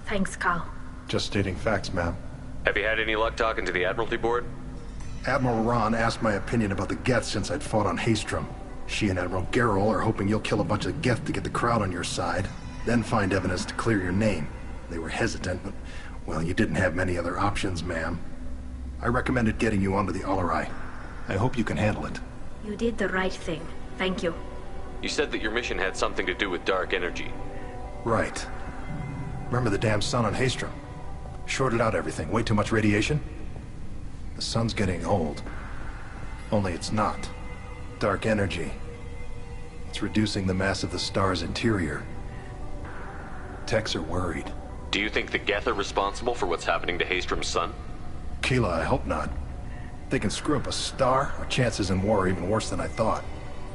Thanks, Cal. Just stating facts, ma'am. Have you had any luck talking to the Admiralty Board? Admiral Ron asked my opinion about the Geth since I'd fought on Haystrom. She and Admiral Gerrel are hoping you'll kill a bunch of Geth to get the crowd on your side, then find evidence to clear your name. They were hesitant, but, well, you didn't have many other options, ma'am. I recommended getting you onto the Alarai. I hope you can handle it. You did the right thing. Thank you. You said that your mission had something to do with dark energy. Right. Remember the damn sun on Haystrom? Shorted out everything. Way too much radiation? The sun's getting old. Only it's not. Dark energy. It's reducing the mass of the star's interior. Techs are worried. Do you think the Geth are responsible for what's happening to Haystrom's sun? Keela, I hope not. If they can screw up a star, our chances in war are even worse than I thought.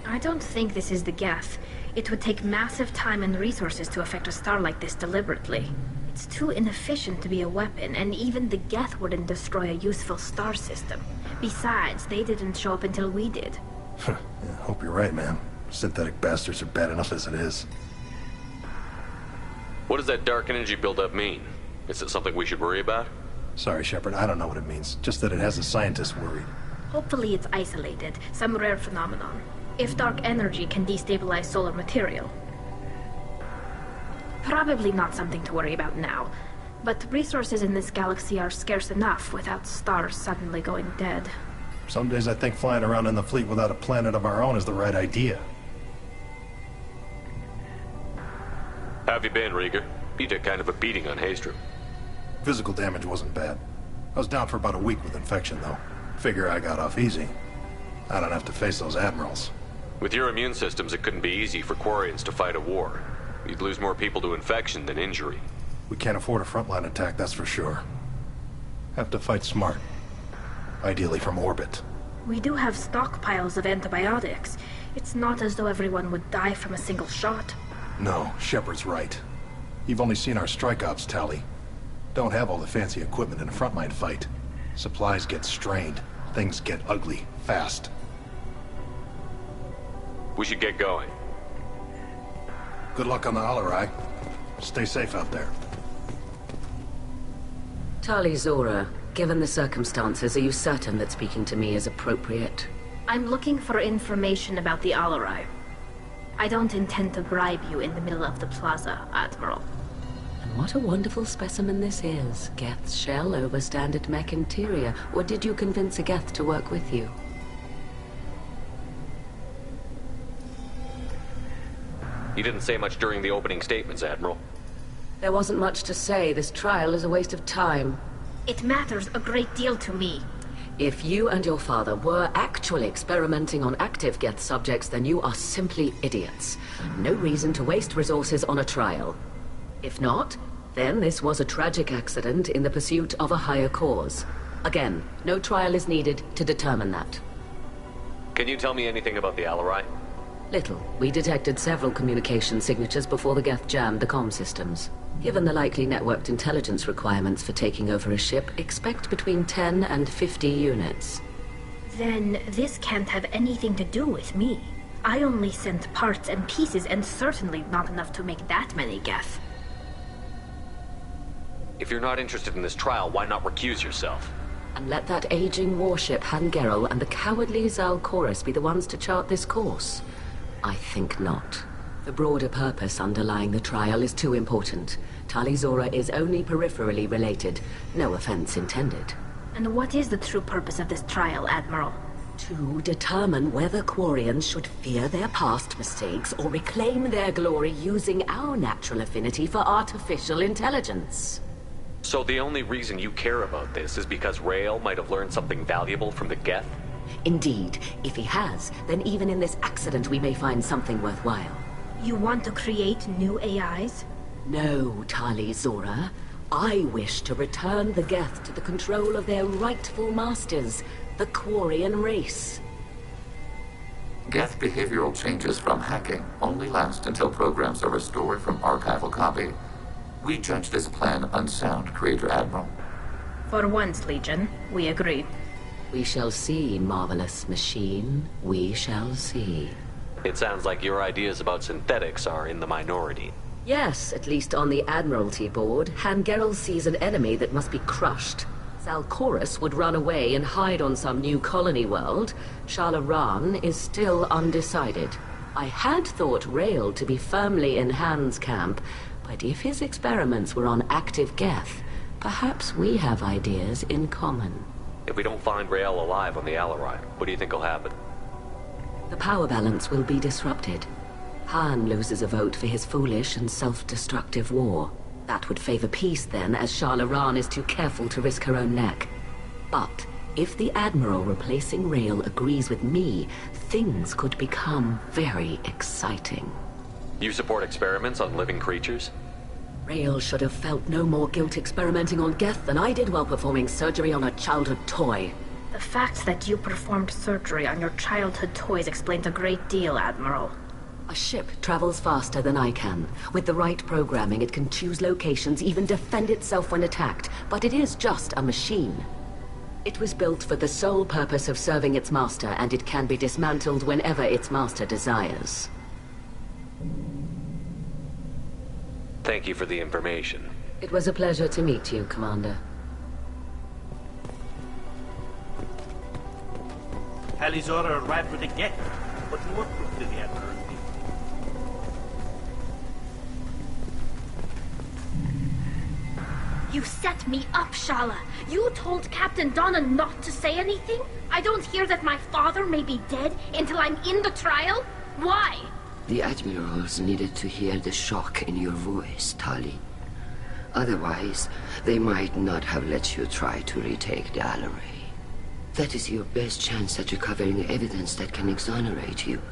I don't think this is the Geth. It would take massive time and resources to affect a star like this deliberately. It's too inefficient to be a weapon, and even the Geth wouldn't destroy a useful star system. Besides, they didn't show up until we did. Yeah, hope you're right, man. Synthetic bastards are bad enough as it is. What does that dark energy buildup mean? Is it something we should worry about? Sorry, Shepard, I don't know what it means. Just that it has the scientists worried. Hopefully it's isolated, some rare phenomenon. If dark energy can destabilize solar material. Probably not something to worry about now, but resources in this galaxy are scarce enough without stars suddenly going dead. Some days I think flying around in the fleet without a planet of our own is the right idea. How have you been, Rieger? You took kind of a beating on Haystrom. Physical damage wasn't bad. I was down for about a week with infection, though. Figure I got off easy. I don't have to face those admirals. With your immune systems, it couldn't be easy for Quarians to fight a war. You'd lose more people to infection than injury. We can't afford a frontline attack, that's for sure. Have to fight smart. Ideally from orbit. We do have stockpiles of antibiotics. It's not as though everyone would die from a single shot. No, Shepard's right. You've only seen our strike ops tally. Don't have all the fancy equipment in a frontline fight. Supplies get strained. Things get ugly, fast. We should get going. Good luck on the Alarai. Stay safe out there. Talizora, given the circumstances, are you certain that speaking to me is appropriate? I'm looking for information about the Alarai. I don't intend to bribe you in the middle of the plaza, Admiral. And what a wonderful specimen this is. Geth's shell over standard mech interior. Or did you convince a Geth to work with you? You didn't say much during the opening statements, Admiral. There wasn't much to say. This trial is a waste of time. It matters a great deal to me. If you and your father were actually experimenting on active Geth subjects, then you are simply idiots. No reason to waste resources on a trial. If not, Then this was a tragic accident in the pursuit of a higher cause. Again, no trial is needed to determine that. Can you tell me anything about the Alarai? Little. We detected several communication signatures before the Geth jammed the comm systems. Given the likely networked intelligence requirements for taking over a ship, expect between 10 and 50 units. Then this can't have anything to do with me. I only sent parts and pieces, and certainly not enough to make that many Geth. If you're not interested in this trial, why not recuse yourself? And let that aging warship Han Gerel and the cowardly Zal Chorus be the ones to chart this course? I think not. The broader purpose underlying the trial is too important. Tali Zora is only peripherally related. No offense intended. And what is the true purpose of this trial, Admiral? To determine whether Quarians should fear their past mistakes or reclaim their glory using our natural affinity for artificial intelligence. So the only reason you care about this is because Rael might have learned something valuable from the Geth? Indeed. If he has, then even in this accident we may find something worthwhile. You want to create new AIs? No, Tali Zora. I wish to return the Geth to the control of their rightful masters, the Quarian race. Geth behavioral changes from hacking only last until programs are restored from archival copy. We judge this plan unsound, Creator Admiral. For once, Legion, we agree. We shall see, marvelous machine. We shall see. It sounds like your ideas about synthetics are in the minority. Yes, at least on the Admiralty board, Han Gerel sees an enemy that must be crushed. Zal Chorus would run away and hide on some new colony world. Shala Ran is still undecided. I had thought Rael to be firmly in Han's camp, but if his experiments were on active Geth, perhaps we have ideas in common. If we don't find Rael alive on the Alarai, what do you think will happen? The power balance will be disrupted. Han loses a vote for his foolish and self-destructive war. That would favor peace then, as Shala Ran is too careful to risk her own neck. But if the Admiral replacing Rael agrees with me, things could become very exciting. You support experiments on living creatures? Rael should have felt no more guilt experimenting on Geth than I did while performing surgery on a childhood toy. The fact that you performed surgery on your childhood toys explains a great deal, Admiral. A ship travels faster than I can. With the right programming, it can choose locations, even defend itself when attacked. But it is just a machine. It was built for the sole purpose of serving its master, and it can be dismantled whenever its master desires. Thank you for the information. It was a pleasure to meet you, Commander. Tali Zora arrived with a Geth. What more proof did the Admiral need? You set me up, Shala. You told Captain Donna not to say anything? I don't hear that my father may be dead until I'm in the trial? Why? The Admirals needed to hear the shock in your voice, Tali. Otherwise, they might not have let you try to retake the Alarai. That is your best chance at recovering evidence that can exonerate you.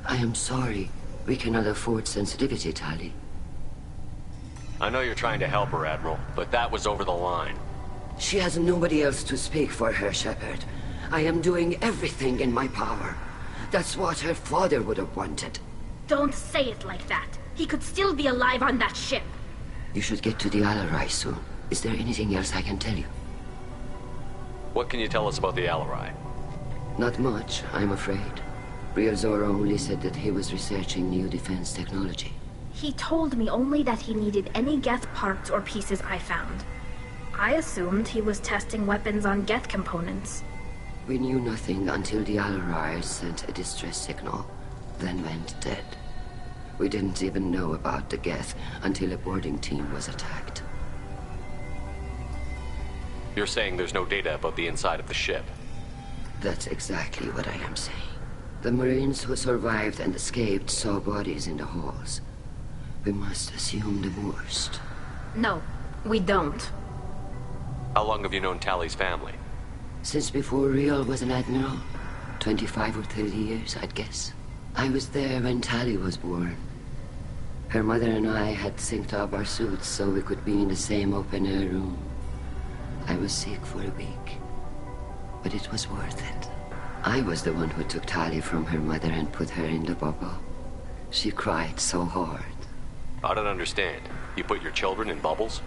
I am sorry. We cannot afford sensitivity, Tali. I know you're trying to help her, Admiral, but that was over the line. She has nobody else to speak for her, Shepard. I am doing everything in my power. That's what her father would have wanted. Don't say it like that. He could still be alive on that ship. You should get to the Alarai soon. Is there anything else I can tell you? What can you tell us about the Alarai? Not much, I'm afraid. Real Zora only said that he was researching new defense technology. He told me only that he needed any Geth parts or pieces I found. I assumed he was testing weapons on Geth components. We knew nothing until the Alarai sent a distress signal, then went dead. We didn't even know about the Geth until a boarding team was attacked. You're saying there's no data about the inside of the ship? That's exactly what I am saying. The Marines who survived and escaped saw bodies in the halls. We must assume the worst. No, we don't. How long have you known Tali's family? Since before Real was an admiral. 25 or 30 years, I'd guess. I was there when Tali was born. Her mother and I had synced up our suits so we could be in the same open-air room. I was sick for a week, but it was worth it. I was the one who took Tali from her mother and put her in the bubble. She cried so hard. I don't understand. You put your children in bubbles?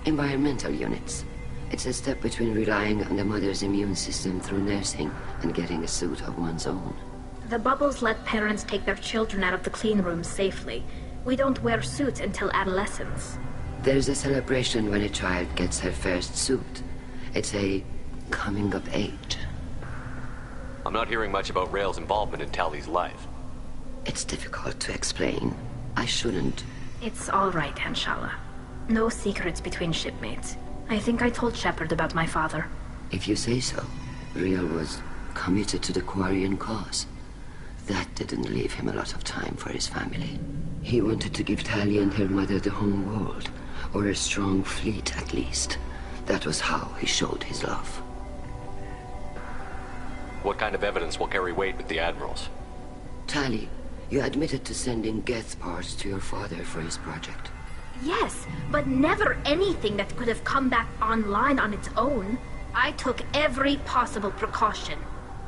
Environmental units. It's a step between relying on the mother's immune system through nursing and getting a suit of one's own. The bubbles let parents take their children out of the clean rooms safely. We don't wear suits until adolescence. There's a celebration when a child gets her first suit. It's a coming of age. I'm not hearing much about Rael's involvement in Tali's life. It's difficult to explain. I shouldn't. It's all right, Hanshala. No secrets between shipmates. I think I told Shepard about my father. If you say so. Rael was committed to the Quarian cause. That didn't leave him a lot of time for his family. He wanted to give Tali and her mother the home world, or a strong fleet at least. That was how he showed his love. What kind of evidence will carry weight with the admirals? Tali, you admitted to sending Geth parts to your father for his project. Yes, but never anything that could have come back online on its own. I took every possible precaution.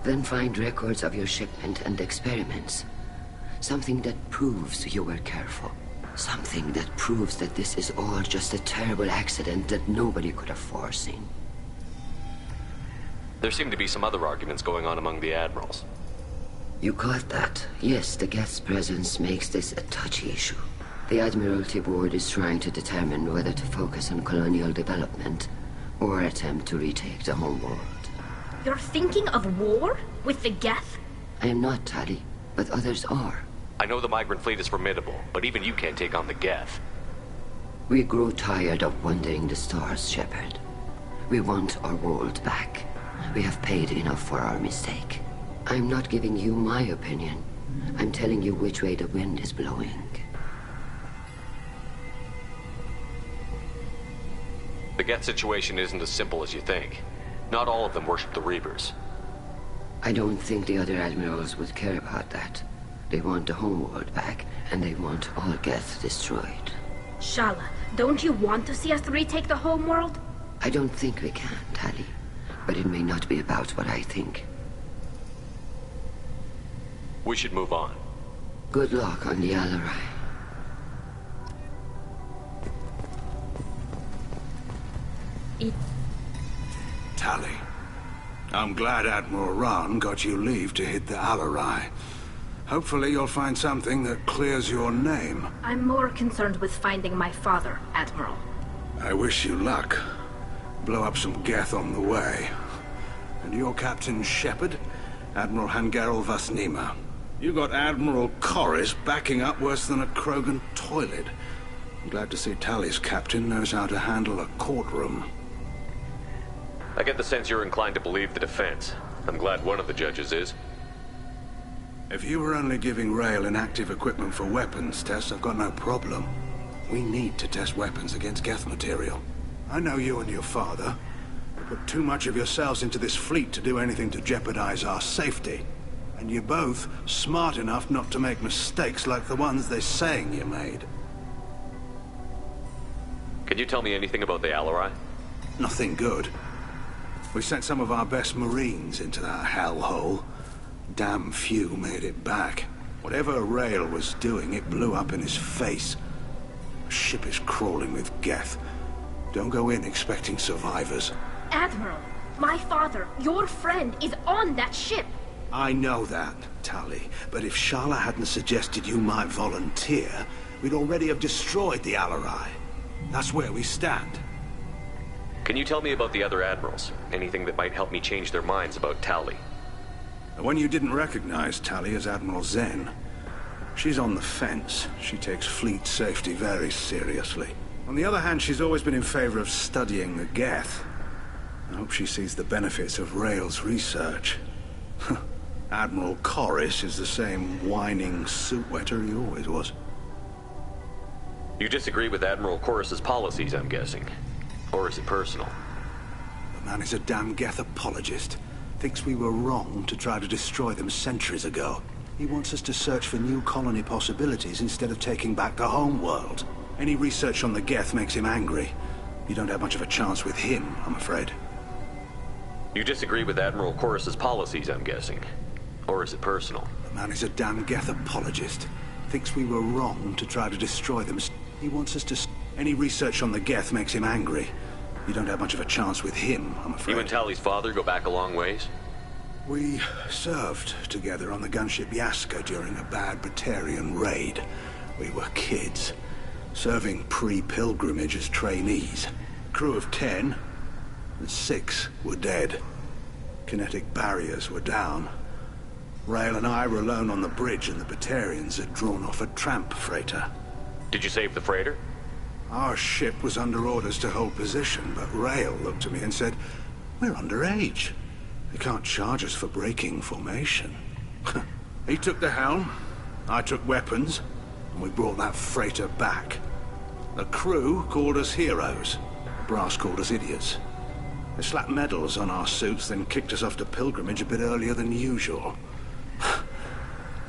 Then find records of your shipment and experiments. Something that proves you were careful. Something that proves that this is all just a terrible accident that nobody could have foreseen. There seem to be some other arguments going on among the admirals. You caught that? Yes, the Geth's presence makes this a touchy issue. The Admiralty Board is trying to determine whether to focus on colonial development or attempt to retake the home world. You're thinking of war? With the Geth? I am not, Tali, but others are. I know the migrant fleet is formidable, but even you can't take on the Geth. We grow tired of wandering the stars, Shepard. We want our world back. We have paid enough for our mistake. I'm not giving you my opinion. I'm telling you which way the wind is blowing. The Geth situation isn't as simple as you think. Not all of them worship the Reapers. I don't think the other admirals would care about that. They want the homeworld back, and they want all Geth destroyed. Shala, don't you want to see us retake the homeworld? I don't think we can, Tali. But it may not be about what I think. We should move on. Good luck on the Alarai. Tali, I'm glad Admiral Rahn got you leave to hit the Alarai. Hopefully you'll find something that clears your name. I'm more concerned with finding my father, Admiral. I wish you luck. Blow up some Geth on the way. And your Captain Shepard, Admiral Hangarel Vasnima. You got Admiral Corris backing up worse than a Krogan toilet. I'm glad to see Tali's captain knows how to handle a courtroom. I get the sense you're inclined to believe the defense. I'm glad one of the judges is. If you were only giving Rael inactive equipment for weapons tests, I've got no problem. We need to test weapons against Geth material. I know you and your father. You put too much of yourselves into this fleet to do anything to jeopardize our safety. And you're both smart enough not to make mistakes like the ones they're saying you made. Can you tell me anything about the Alarai? Nothing good. We sent some of our best Marines into that hellhole. Damn few made it back. Whatever Rael was doing, it blew up in his face. The ship is crawling with Geth. Don't go in expecting survivors. Admiral, my father, your friend, is on that ship. I know that, Tali. But if Shala hadn't suggested you might volunteer, we'd already have destroyed the Alarai. That's where we stand. Can you tell me about the other admirals? Anything that might help me change their minds about Tali? The one you didn't recognize, Tali, is Admiral Zen. She's on the fence. She takes fleet safety very seriously. On the other hand, she's always been in favor of studying the Geth. I hope she sees the benefits of Rael's research. Admiral Corris is the same whining suit-wetter he always was. You disagree with Admiral Corris's policies, I'm guessing. Or is it personal? The man is a damn Geth apologist. Thinks we were wrong to try to destroy them centuries ago. He wants us to search for new colony possibilities instead of taking back the home world. Any research on the Geth makes him angry. You don't have much of a chance with him, I'm afraid. You disagree with Admiral Chorus's policies, I'm guessing. Or is it personal? The man is a damn Geth apologist. Thinks we were wrong to try to destroy them. He wants us to... Any research on the Geth makes him angry. You don't have much of a chance with him, I'm afraid. You and Tally's father go back a long ways? We served together on the gunship Yaska during a bad Batarian raid. We were kids, serving pre-pilgrimage as trainees. Crew of 10, and 6 were dead. Kinetic barriers were down. Rail and I were alone on the bridge, and the Batarians had drawn off a tramp freighter. Did you save the freighter? Our ship was under orders to hold position, but Rail looked at me and said, "We're underage. They can't charge us for breaking formation." He took the helm, I took weapons, and we brought that freighter back. The crew called us heroes. Brass called us idiots. They slapped medals on our suits, then kicked us off to pilgrimage a bit earlier than usual.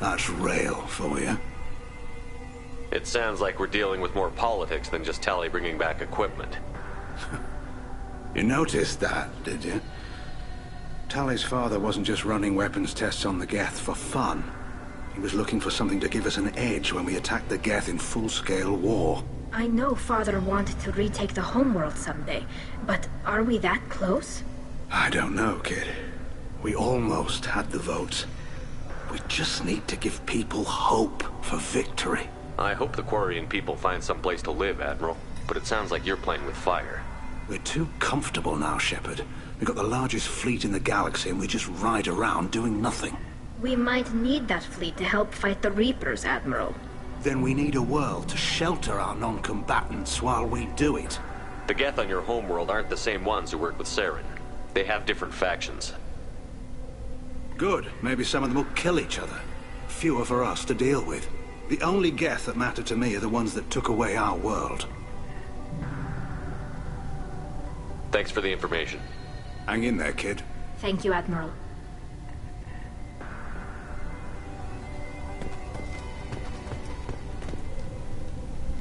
That's Rail for you. It sounds like we're dealing with more politics than just Tally bringing back equipment. You noticed that, did you? Tally's father wasn't just running weapons tests on the Geth for fun. He was looking for something to give us an edge when we attacked the Geth in full-scale war. I know Father wanted to retake the homeworld someday, but are we that close? I don't know, kid. We almost had the votes. We just need to give people hope for victory. I hope the Quarian people find some place to live, Admiral. But it sounds like you're playing with fire. We're too comfortable now, Shepard. We've got the largest fleet in the galaxy and we just ride around doing nothing. We might need that fleet to help fight the Reapers, Admiral. Then we need a world to shelter our non-combatants while we do it. The Geth on your homeworld aren't the same ones who work with Saren. They have different factions. Good. Maybe some of them will kill each other. Fewer for us to deal with. The only Geth that matter to me are the ones that took away our world. Thanks for the information. Hang in there, kid. Thank you, Admiral.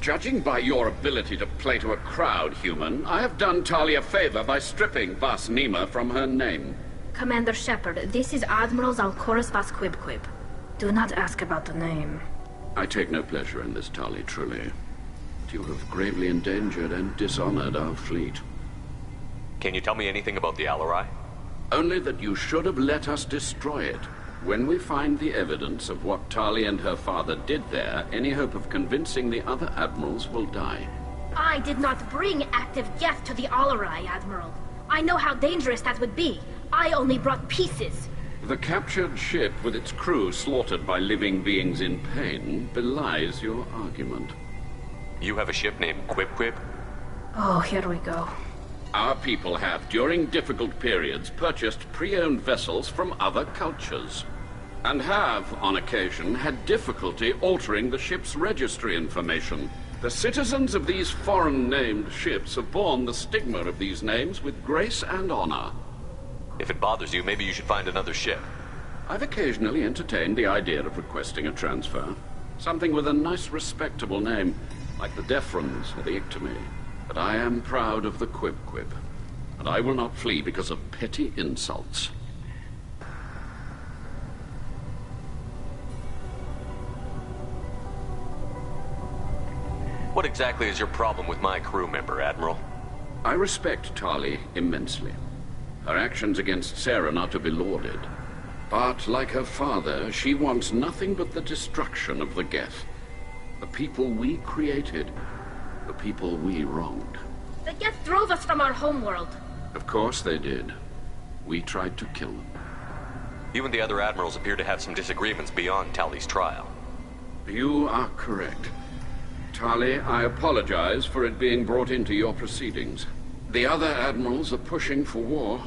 Judging by your ability to play to a crowd, human, I have done Tali a favor by stripping Vas Nima from her name. Commander Shepard, this is Admiral Zalcorus Vas Quibquib. Do not ask about the name. I take no pleasure in this, Tali, truly. But you have gravely endangered and dishonored our fleet. Can you tell me anything about the Alarai? Only that you should have let us destroy it. When we find the evidence of what Tali and her father did there, any hope of convincing the other admirals will die. I did not bring active Geth to the Alarai, Admiral. I know how dangerous that would be. I only brought pieces. The captured ship with its crew slaughtered by living beings in pain belies your argument. You have a ship named Quib? Oh, here we go. Our people have, during difficult periods, purchased pre-owned vessels from other cultures, and have, on occasion, had difficulty altering the ship's registry information. The citizens of these foreign-named ships have borne the stigma of these names with grace and honor. If it bothers you, maybe you should find another ship. I've occasionally entertained the idea of requesting a transfer. Something with a nice, respectable name, like the Defrons or the Ictomy. But I am proud of the Quib, and I will not flee because of petty insults. What exactly is your problem with my crew member, Admiral? I respect Tali immensely. Her actions against Saren are to be lauded. But, like her father, she wants nothing but the destruction of the Geth. The people we created. The people we wronged. The Geth drove us from our homeworld. Of course they did. We tried to kill them. You and the other admirals appear to have some disagreements beyond Tali's trial. You are correct. Tali, I apologize for it being brought into your proceedings. The other admirals are pushing for war.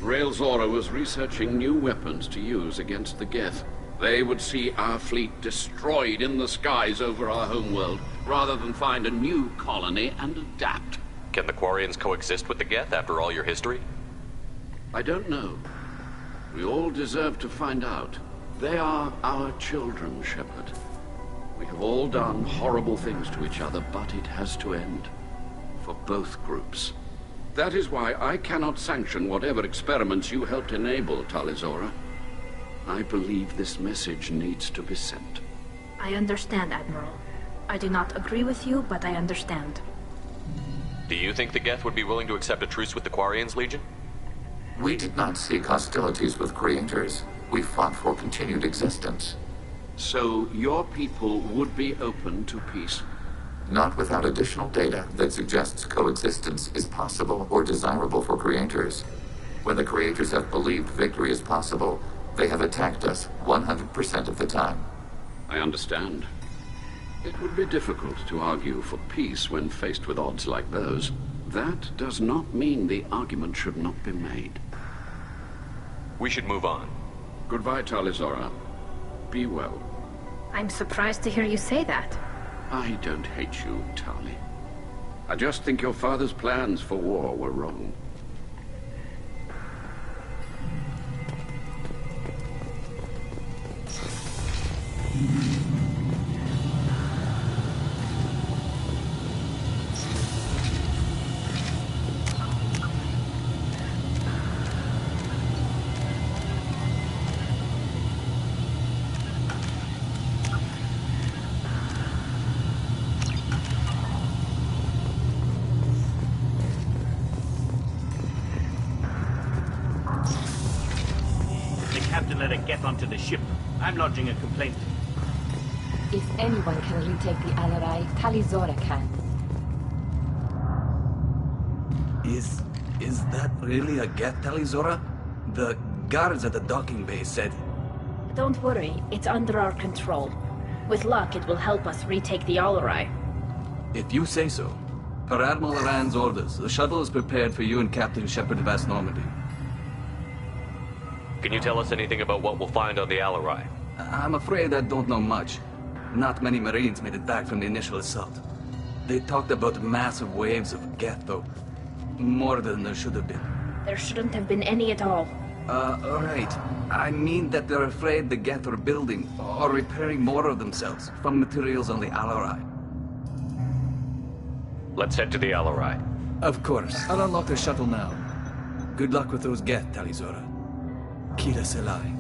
Rail Zora was researching new weapons to use against the Geth. They would see our fleet destroyed in the skies over our homeworld, rather than find a new colony and adapt. Can the Quarians coexist with the Geth after all your history? I don't know. We all deserve to find out. They are our children, Shepard. We have all done horrible things to each other, but it has to end. For both groups. That is why I cannot sanction whatever experiments you helped enable, Talizora. I believe this message needs to be sent. I understand, Admiral. I do not agree with you, but I understand. Do you think the Geth would be willing to accept a truce with the Quarians, Legion? We did not seek hostilities with creators. We fought for continued existence. So your people would be open to peace? Not without additional data that suggests coexistence is possible or desirable for creators. When the creators have believed victory is possible, they have attacked us 100% of the time. I understand. It would be difficult to argue for peace when faced with odds like those. That does not mean the argument should not be made. We should move on. Goodbye, Talizora. Be well. I'm surprised to hear you say that. I don't hate you, Tali. I just think your father's plans for war were wrong. Captain let it get onto the ship. I'm lodging a complaint. If anyone can retake the Alarai, Talizora can. Is that really a Geth, Talizora? The guards at the docking bay said... Don't worry, it's under our control. With luck, it will help us retake the Alarai. If you say so. Per Admiral Rand's orders, the shuttle is prepared for you and Captain Shepard of Vast Normandy. Can you tell us anything about what we'll find on the Alarai? I'm afraid I don't know much. Not many Marines made it back from the initial assault. They talked about massive waves of Geth, though. More than there should have been. There shouldn't have been any at all. Right. I mean that they're afraid the Geth are building or repairing more of themselves from materials on the Alarai. Let's head to the Alarai. Of course. I'll unlock the shuttle now. Good luck with those Geth, Talizora. Kira Selai.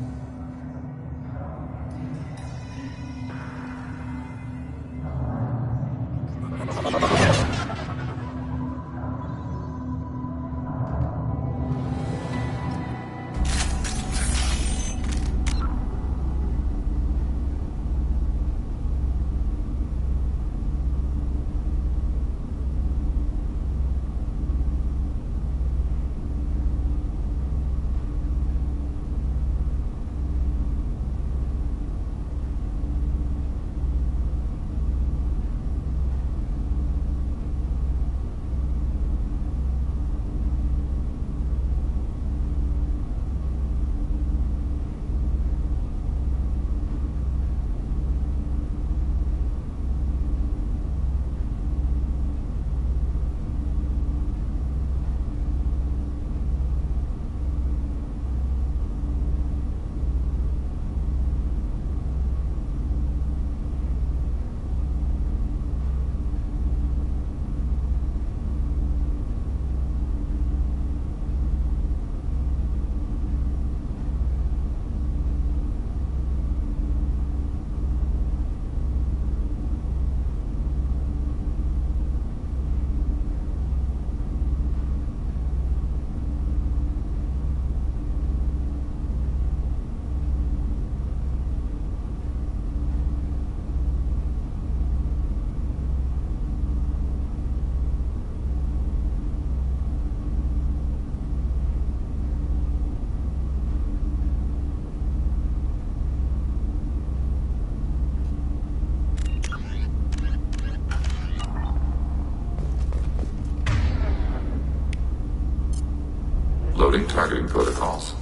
Loading targeting protocols.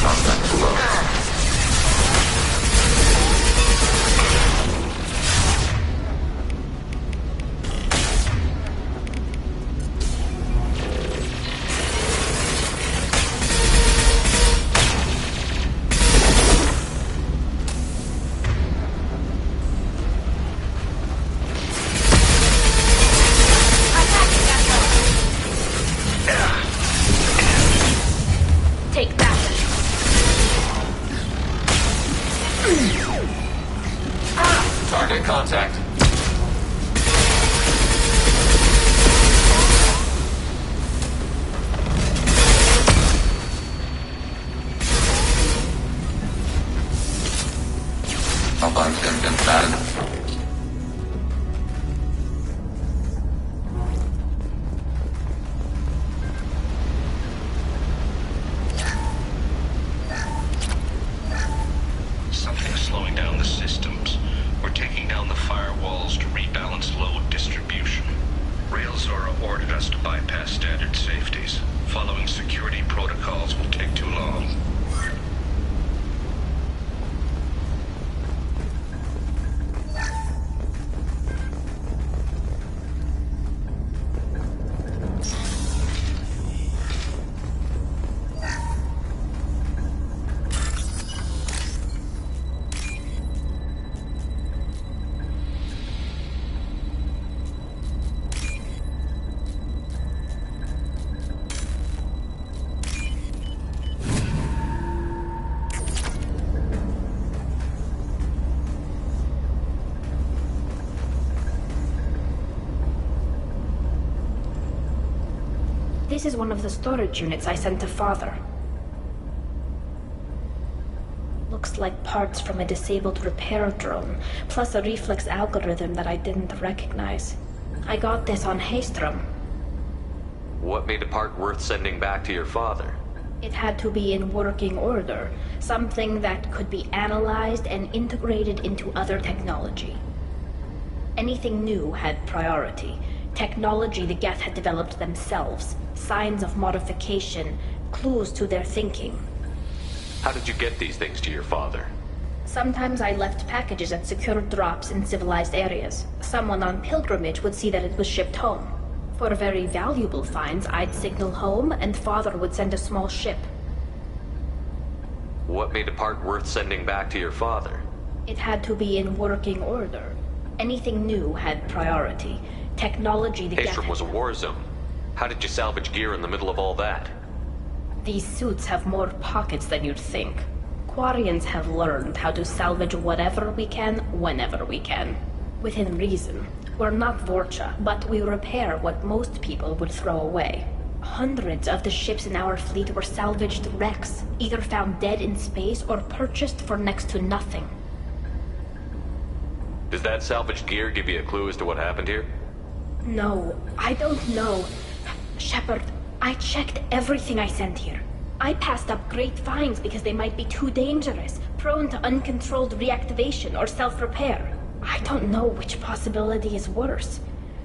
Contact below. contact. Something's slowing down the systems. We're taking down the firewalls to rebalance load distribution. Railzora ordered us to bypass standard safeties. Following security protocols will take too long. This is one of the storage units I sent to Father. Looks like parts from a disabled repair drone, plus a reflex algorithm that I didn't recognize. I got this on Haystrom. What made a part worth sending back to your father? It had to be in working order, something that could be analyzed and integrated into other technology. Anything new had priority. Technology the Geth had developed themselves, signs of modification, clues to their thinking. How did you get these things to your father? Sometimes I left packages at secured drops in civilized areas. Someone on pilgrimage would see that it was shipped home. For very valuable finds, I'd signal home, and Father would send a small ship. What made a part worth sending back to your father? It had to be in working order. Anything new had priority. Technology the Haystrom was a war zone. How did you salvage gear in the middle of all that? These suits have more pockets than you'd think. Quarians have learned how to salvage whatever we can, whenever we can. Within reason. We're not Vorcha, but we repair what most people would throw away. Hundreds of the ships in our fleet were salvaged wrecks, either found dead in space or purchased for next to nothing. Does that salvaged gear give you a clue as to what happened here? No, I don't know. Shepard, I checked everything I sent here. I passed up great finds because they might be too dangerous, prone to uncontrolled reactivation or self-repair. I don't know which possibility is worse.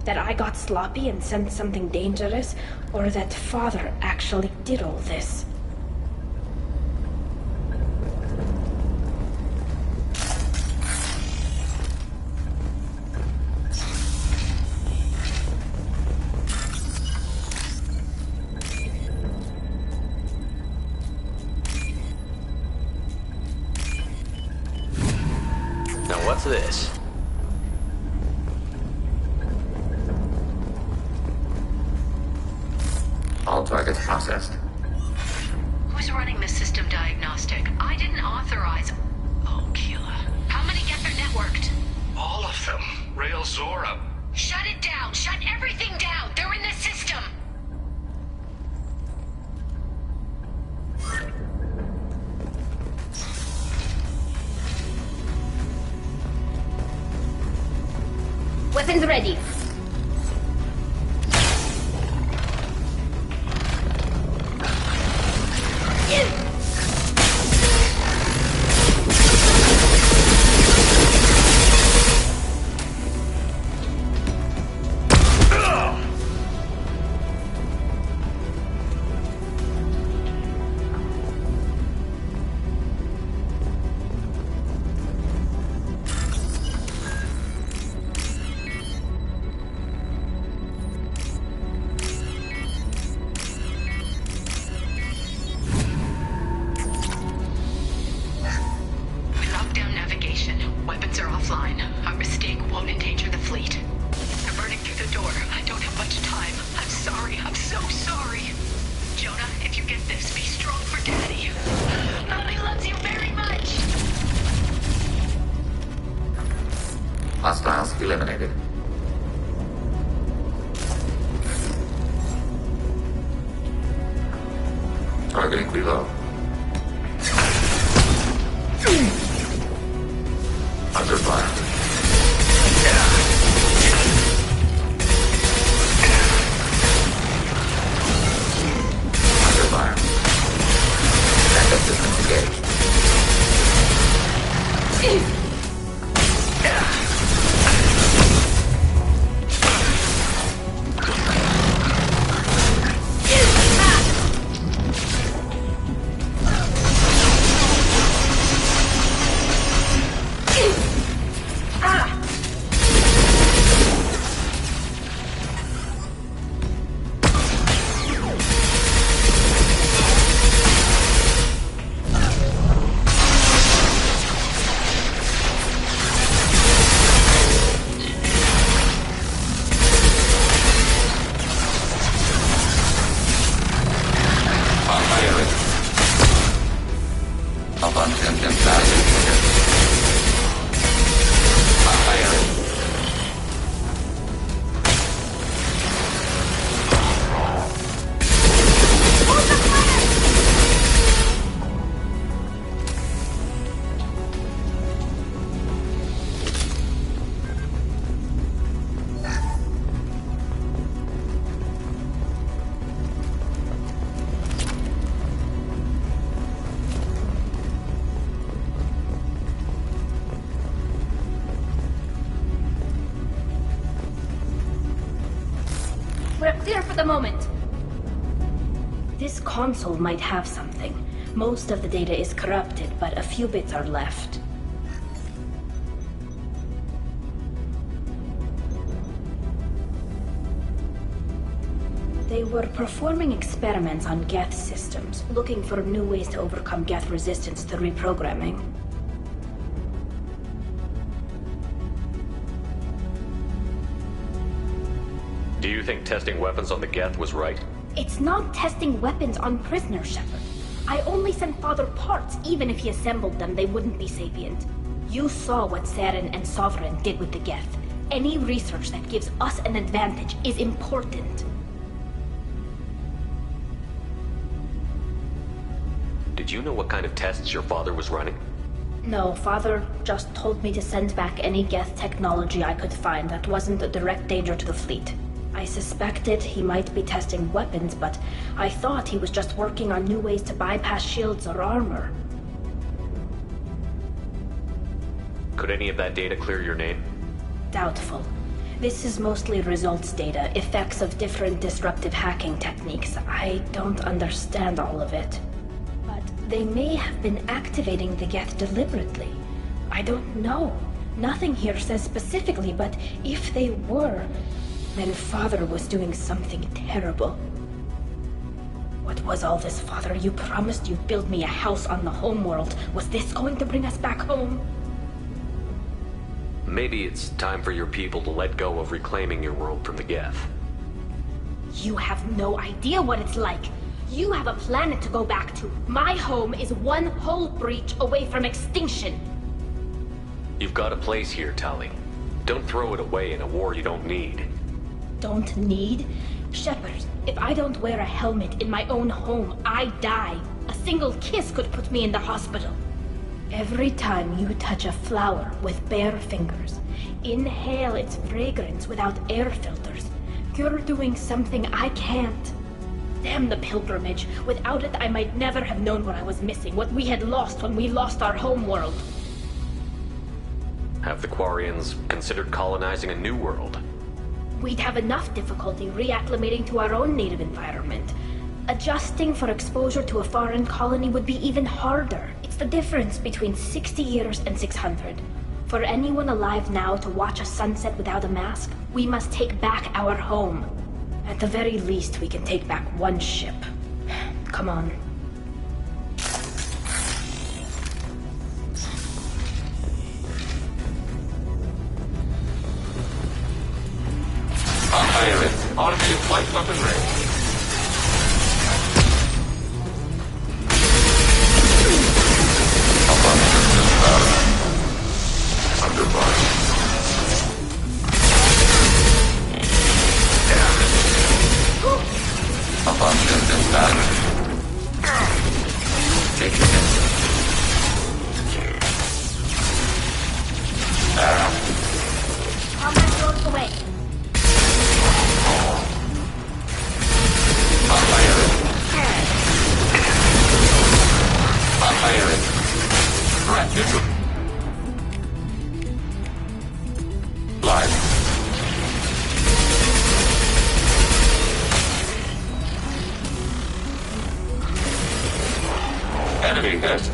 That I got sloppy and sent something dangerous, or that Father actually did all this. What's this? All targets processed. Who's running the system diagnostic? I didn't authorize... Oh, Keela. How many Geth are networked? All of them. Railzora. Shut it down! Shut everything down! They're in the system! Weapons ready. eliminated. Targeting below. Under fire. Under fire. Backup system engaged. We're clear for the moment. This console might have something. Most of the data is corrupted, but a few bits are left. They were performing experiments on Geth systems, looking for new ways to overcome Geth resistance to reprogramming. Do you think testing weapons on the Geth was right? It's not testing weapons on prisoners, Shepard. I only sent Father parts. Even if he assembled them, they wouldn't be sapient. You saw what Saren and Sovereign did with the Geth. Any research that gives us an advantage is important. Did you know what kind of tests your father was running? No, Father just told me to send back any Geth technology I could find that wasn't a direct danger to the fleet. I suspected he might be testing weapons, but I thought he was just working on new ways to bypass shields or armor. Could any of that data clear your name? Doubtful. This is mostly results data, effects of different disruptive hacking techniques. I don't understand all of it. But they may have been activating the Geth deliberately. I don't know. Nothing here says specifically, but if they were, then Father was doing something terrible. What was all this, Father? You promised you'd build me a house on the homeworld. Was this going to bring us back home? Maybe it's time for your people to let go of reclaiming your world from the Geth. You have no idea what it's like. You have a planet to go back to. My home is one hull breach away from extinction. You've got a place here, Tali. Don't throw it away in a war you don't need. Don't need? Shepard, if I don't wear a helmet in my own home, I die. A single kiss could put me in the hospital. Every time you touch a flower with bare fingers, inhale its fragrance without air filters, you're doing something I can't. Damn the pilgrimage. Without it, I might never have known what I was missing, what we had lost when we lost our homeworld. Have the Quarians considered colonizing a new world? We'd have enough difficulty reacclimating to our own native environment. Adjusting for exposure to a foreign colony would be even harder. It's the difference between 60 years and 600. For anyone alive now to watch a sunset without a mask, we must take back our home. At the very least, we can take back one ship. Come on. Automated flight weapon ready. Under fire. Threat neutral. Live. Enemy hit.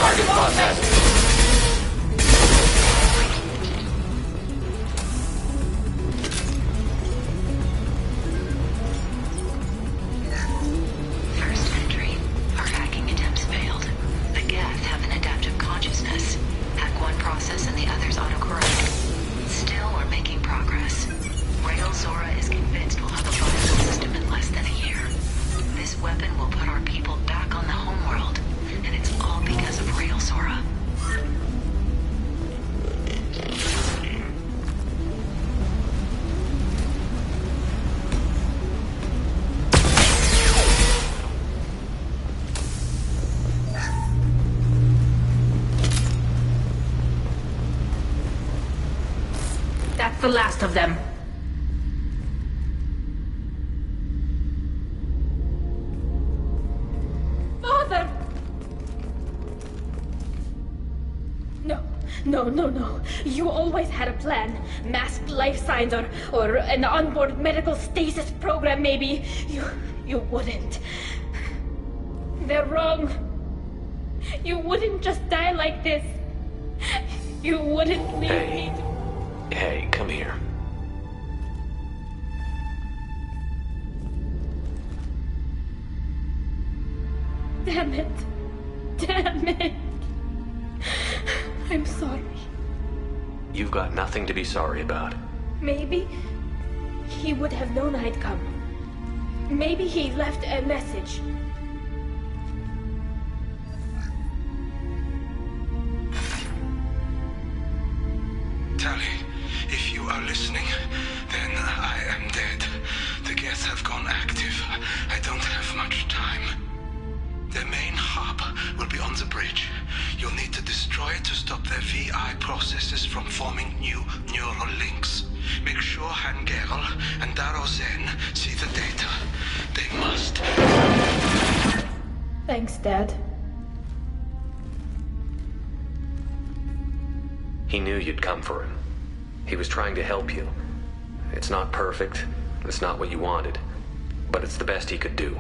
Target contact. First entry. Our hacking attempts failed. The Geth have an adaptive consciousness. Hack one process and the others autocorrect. Still, we're making progress. Rail Zora is convinced we'll have a viable system in less than a year. This weapon will put our people back on the homeworld, and it's all because of Rail Zora. That's the last of them. Father! No. You always had a plan. Masked life signs or an onboard medical stasis program, maybe. You wouldn't. They're wrong. You wouldn't just die like this. You wouldn't leave me to... Hey, come here. Damn it. I'm sorry. You've got nothing to be sorry about. Maybe he would have known I'd come. Maybe he left a message. Tali, if you are listening, then I am dead. The Geth have gone active. I don't have much time. Their main hub will be on the bridge. You'll need to destroy it to stop their VI processes from forming new neural links. Make sure Hangerel and Daro Zen see the data. They must. Thanks, Dad. He knew you'd come for him. He was trying to help you. It's not perfect. It's not what you wanted. But it's the best he could do.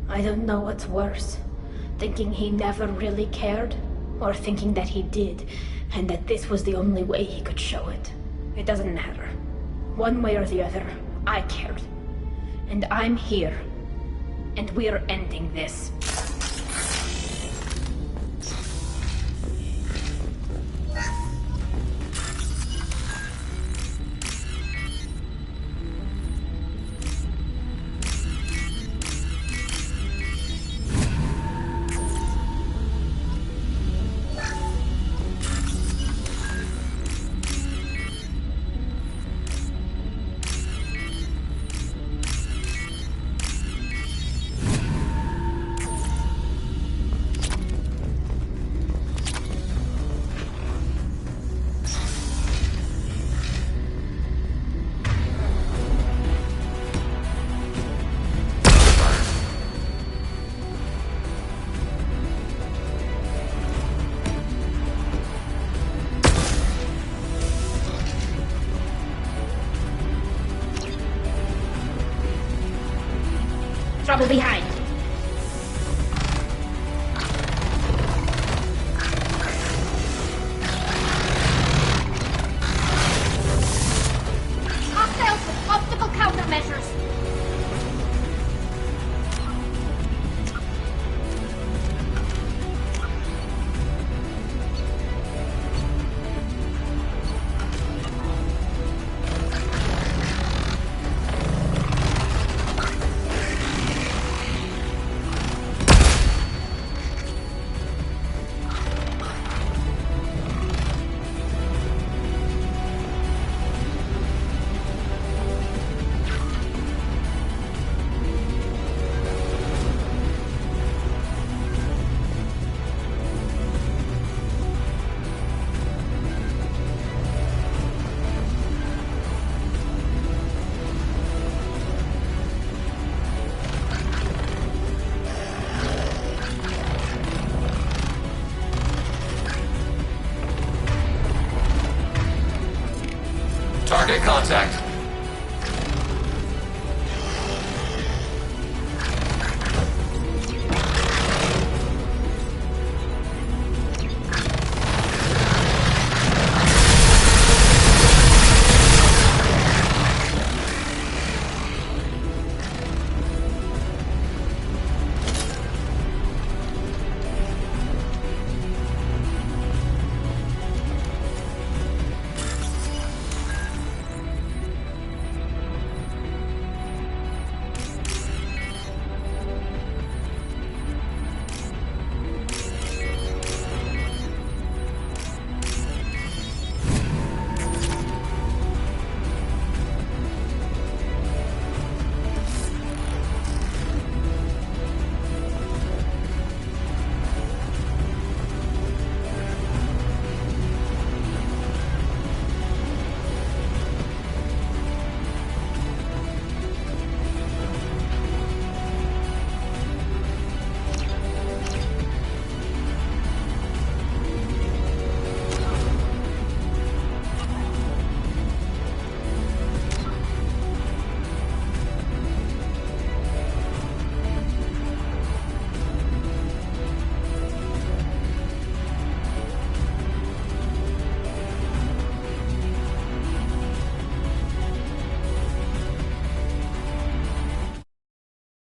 I don't know what's worse. Thinking he never really cared, or thinking that he did, and that this was the only way he could show it. It doesn't matter. One way or the other, I cared. And I'm here. And we're ending this. Trouble behind. Hostiles with optical countermeasures. contact.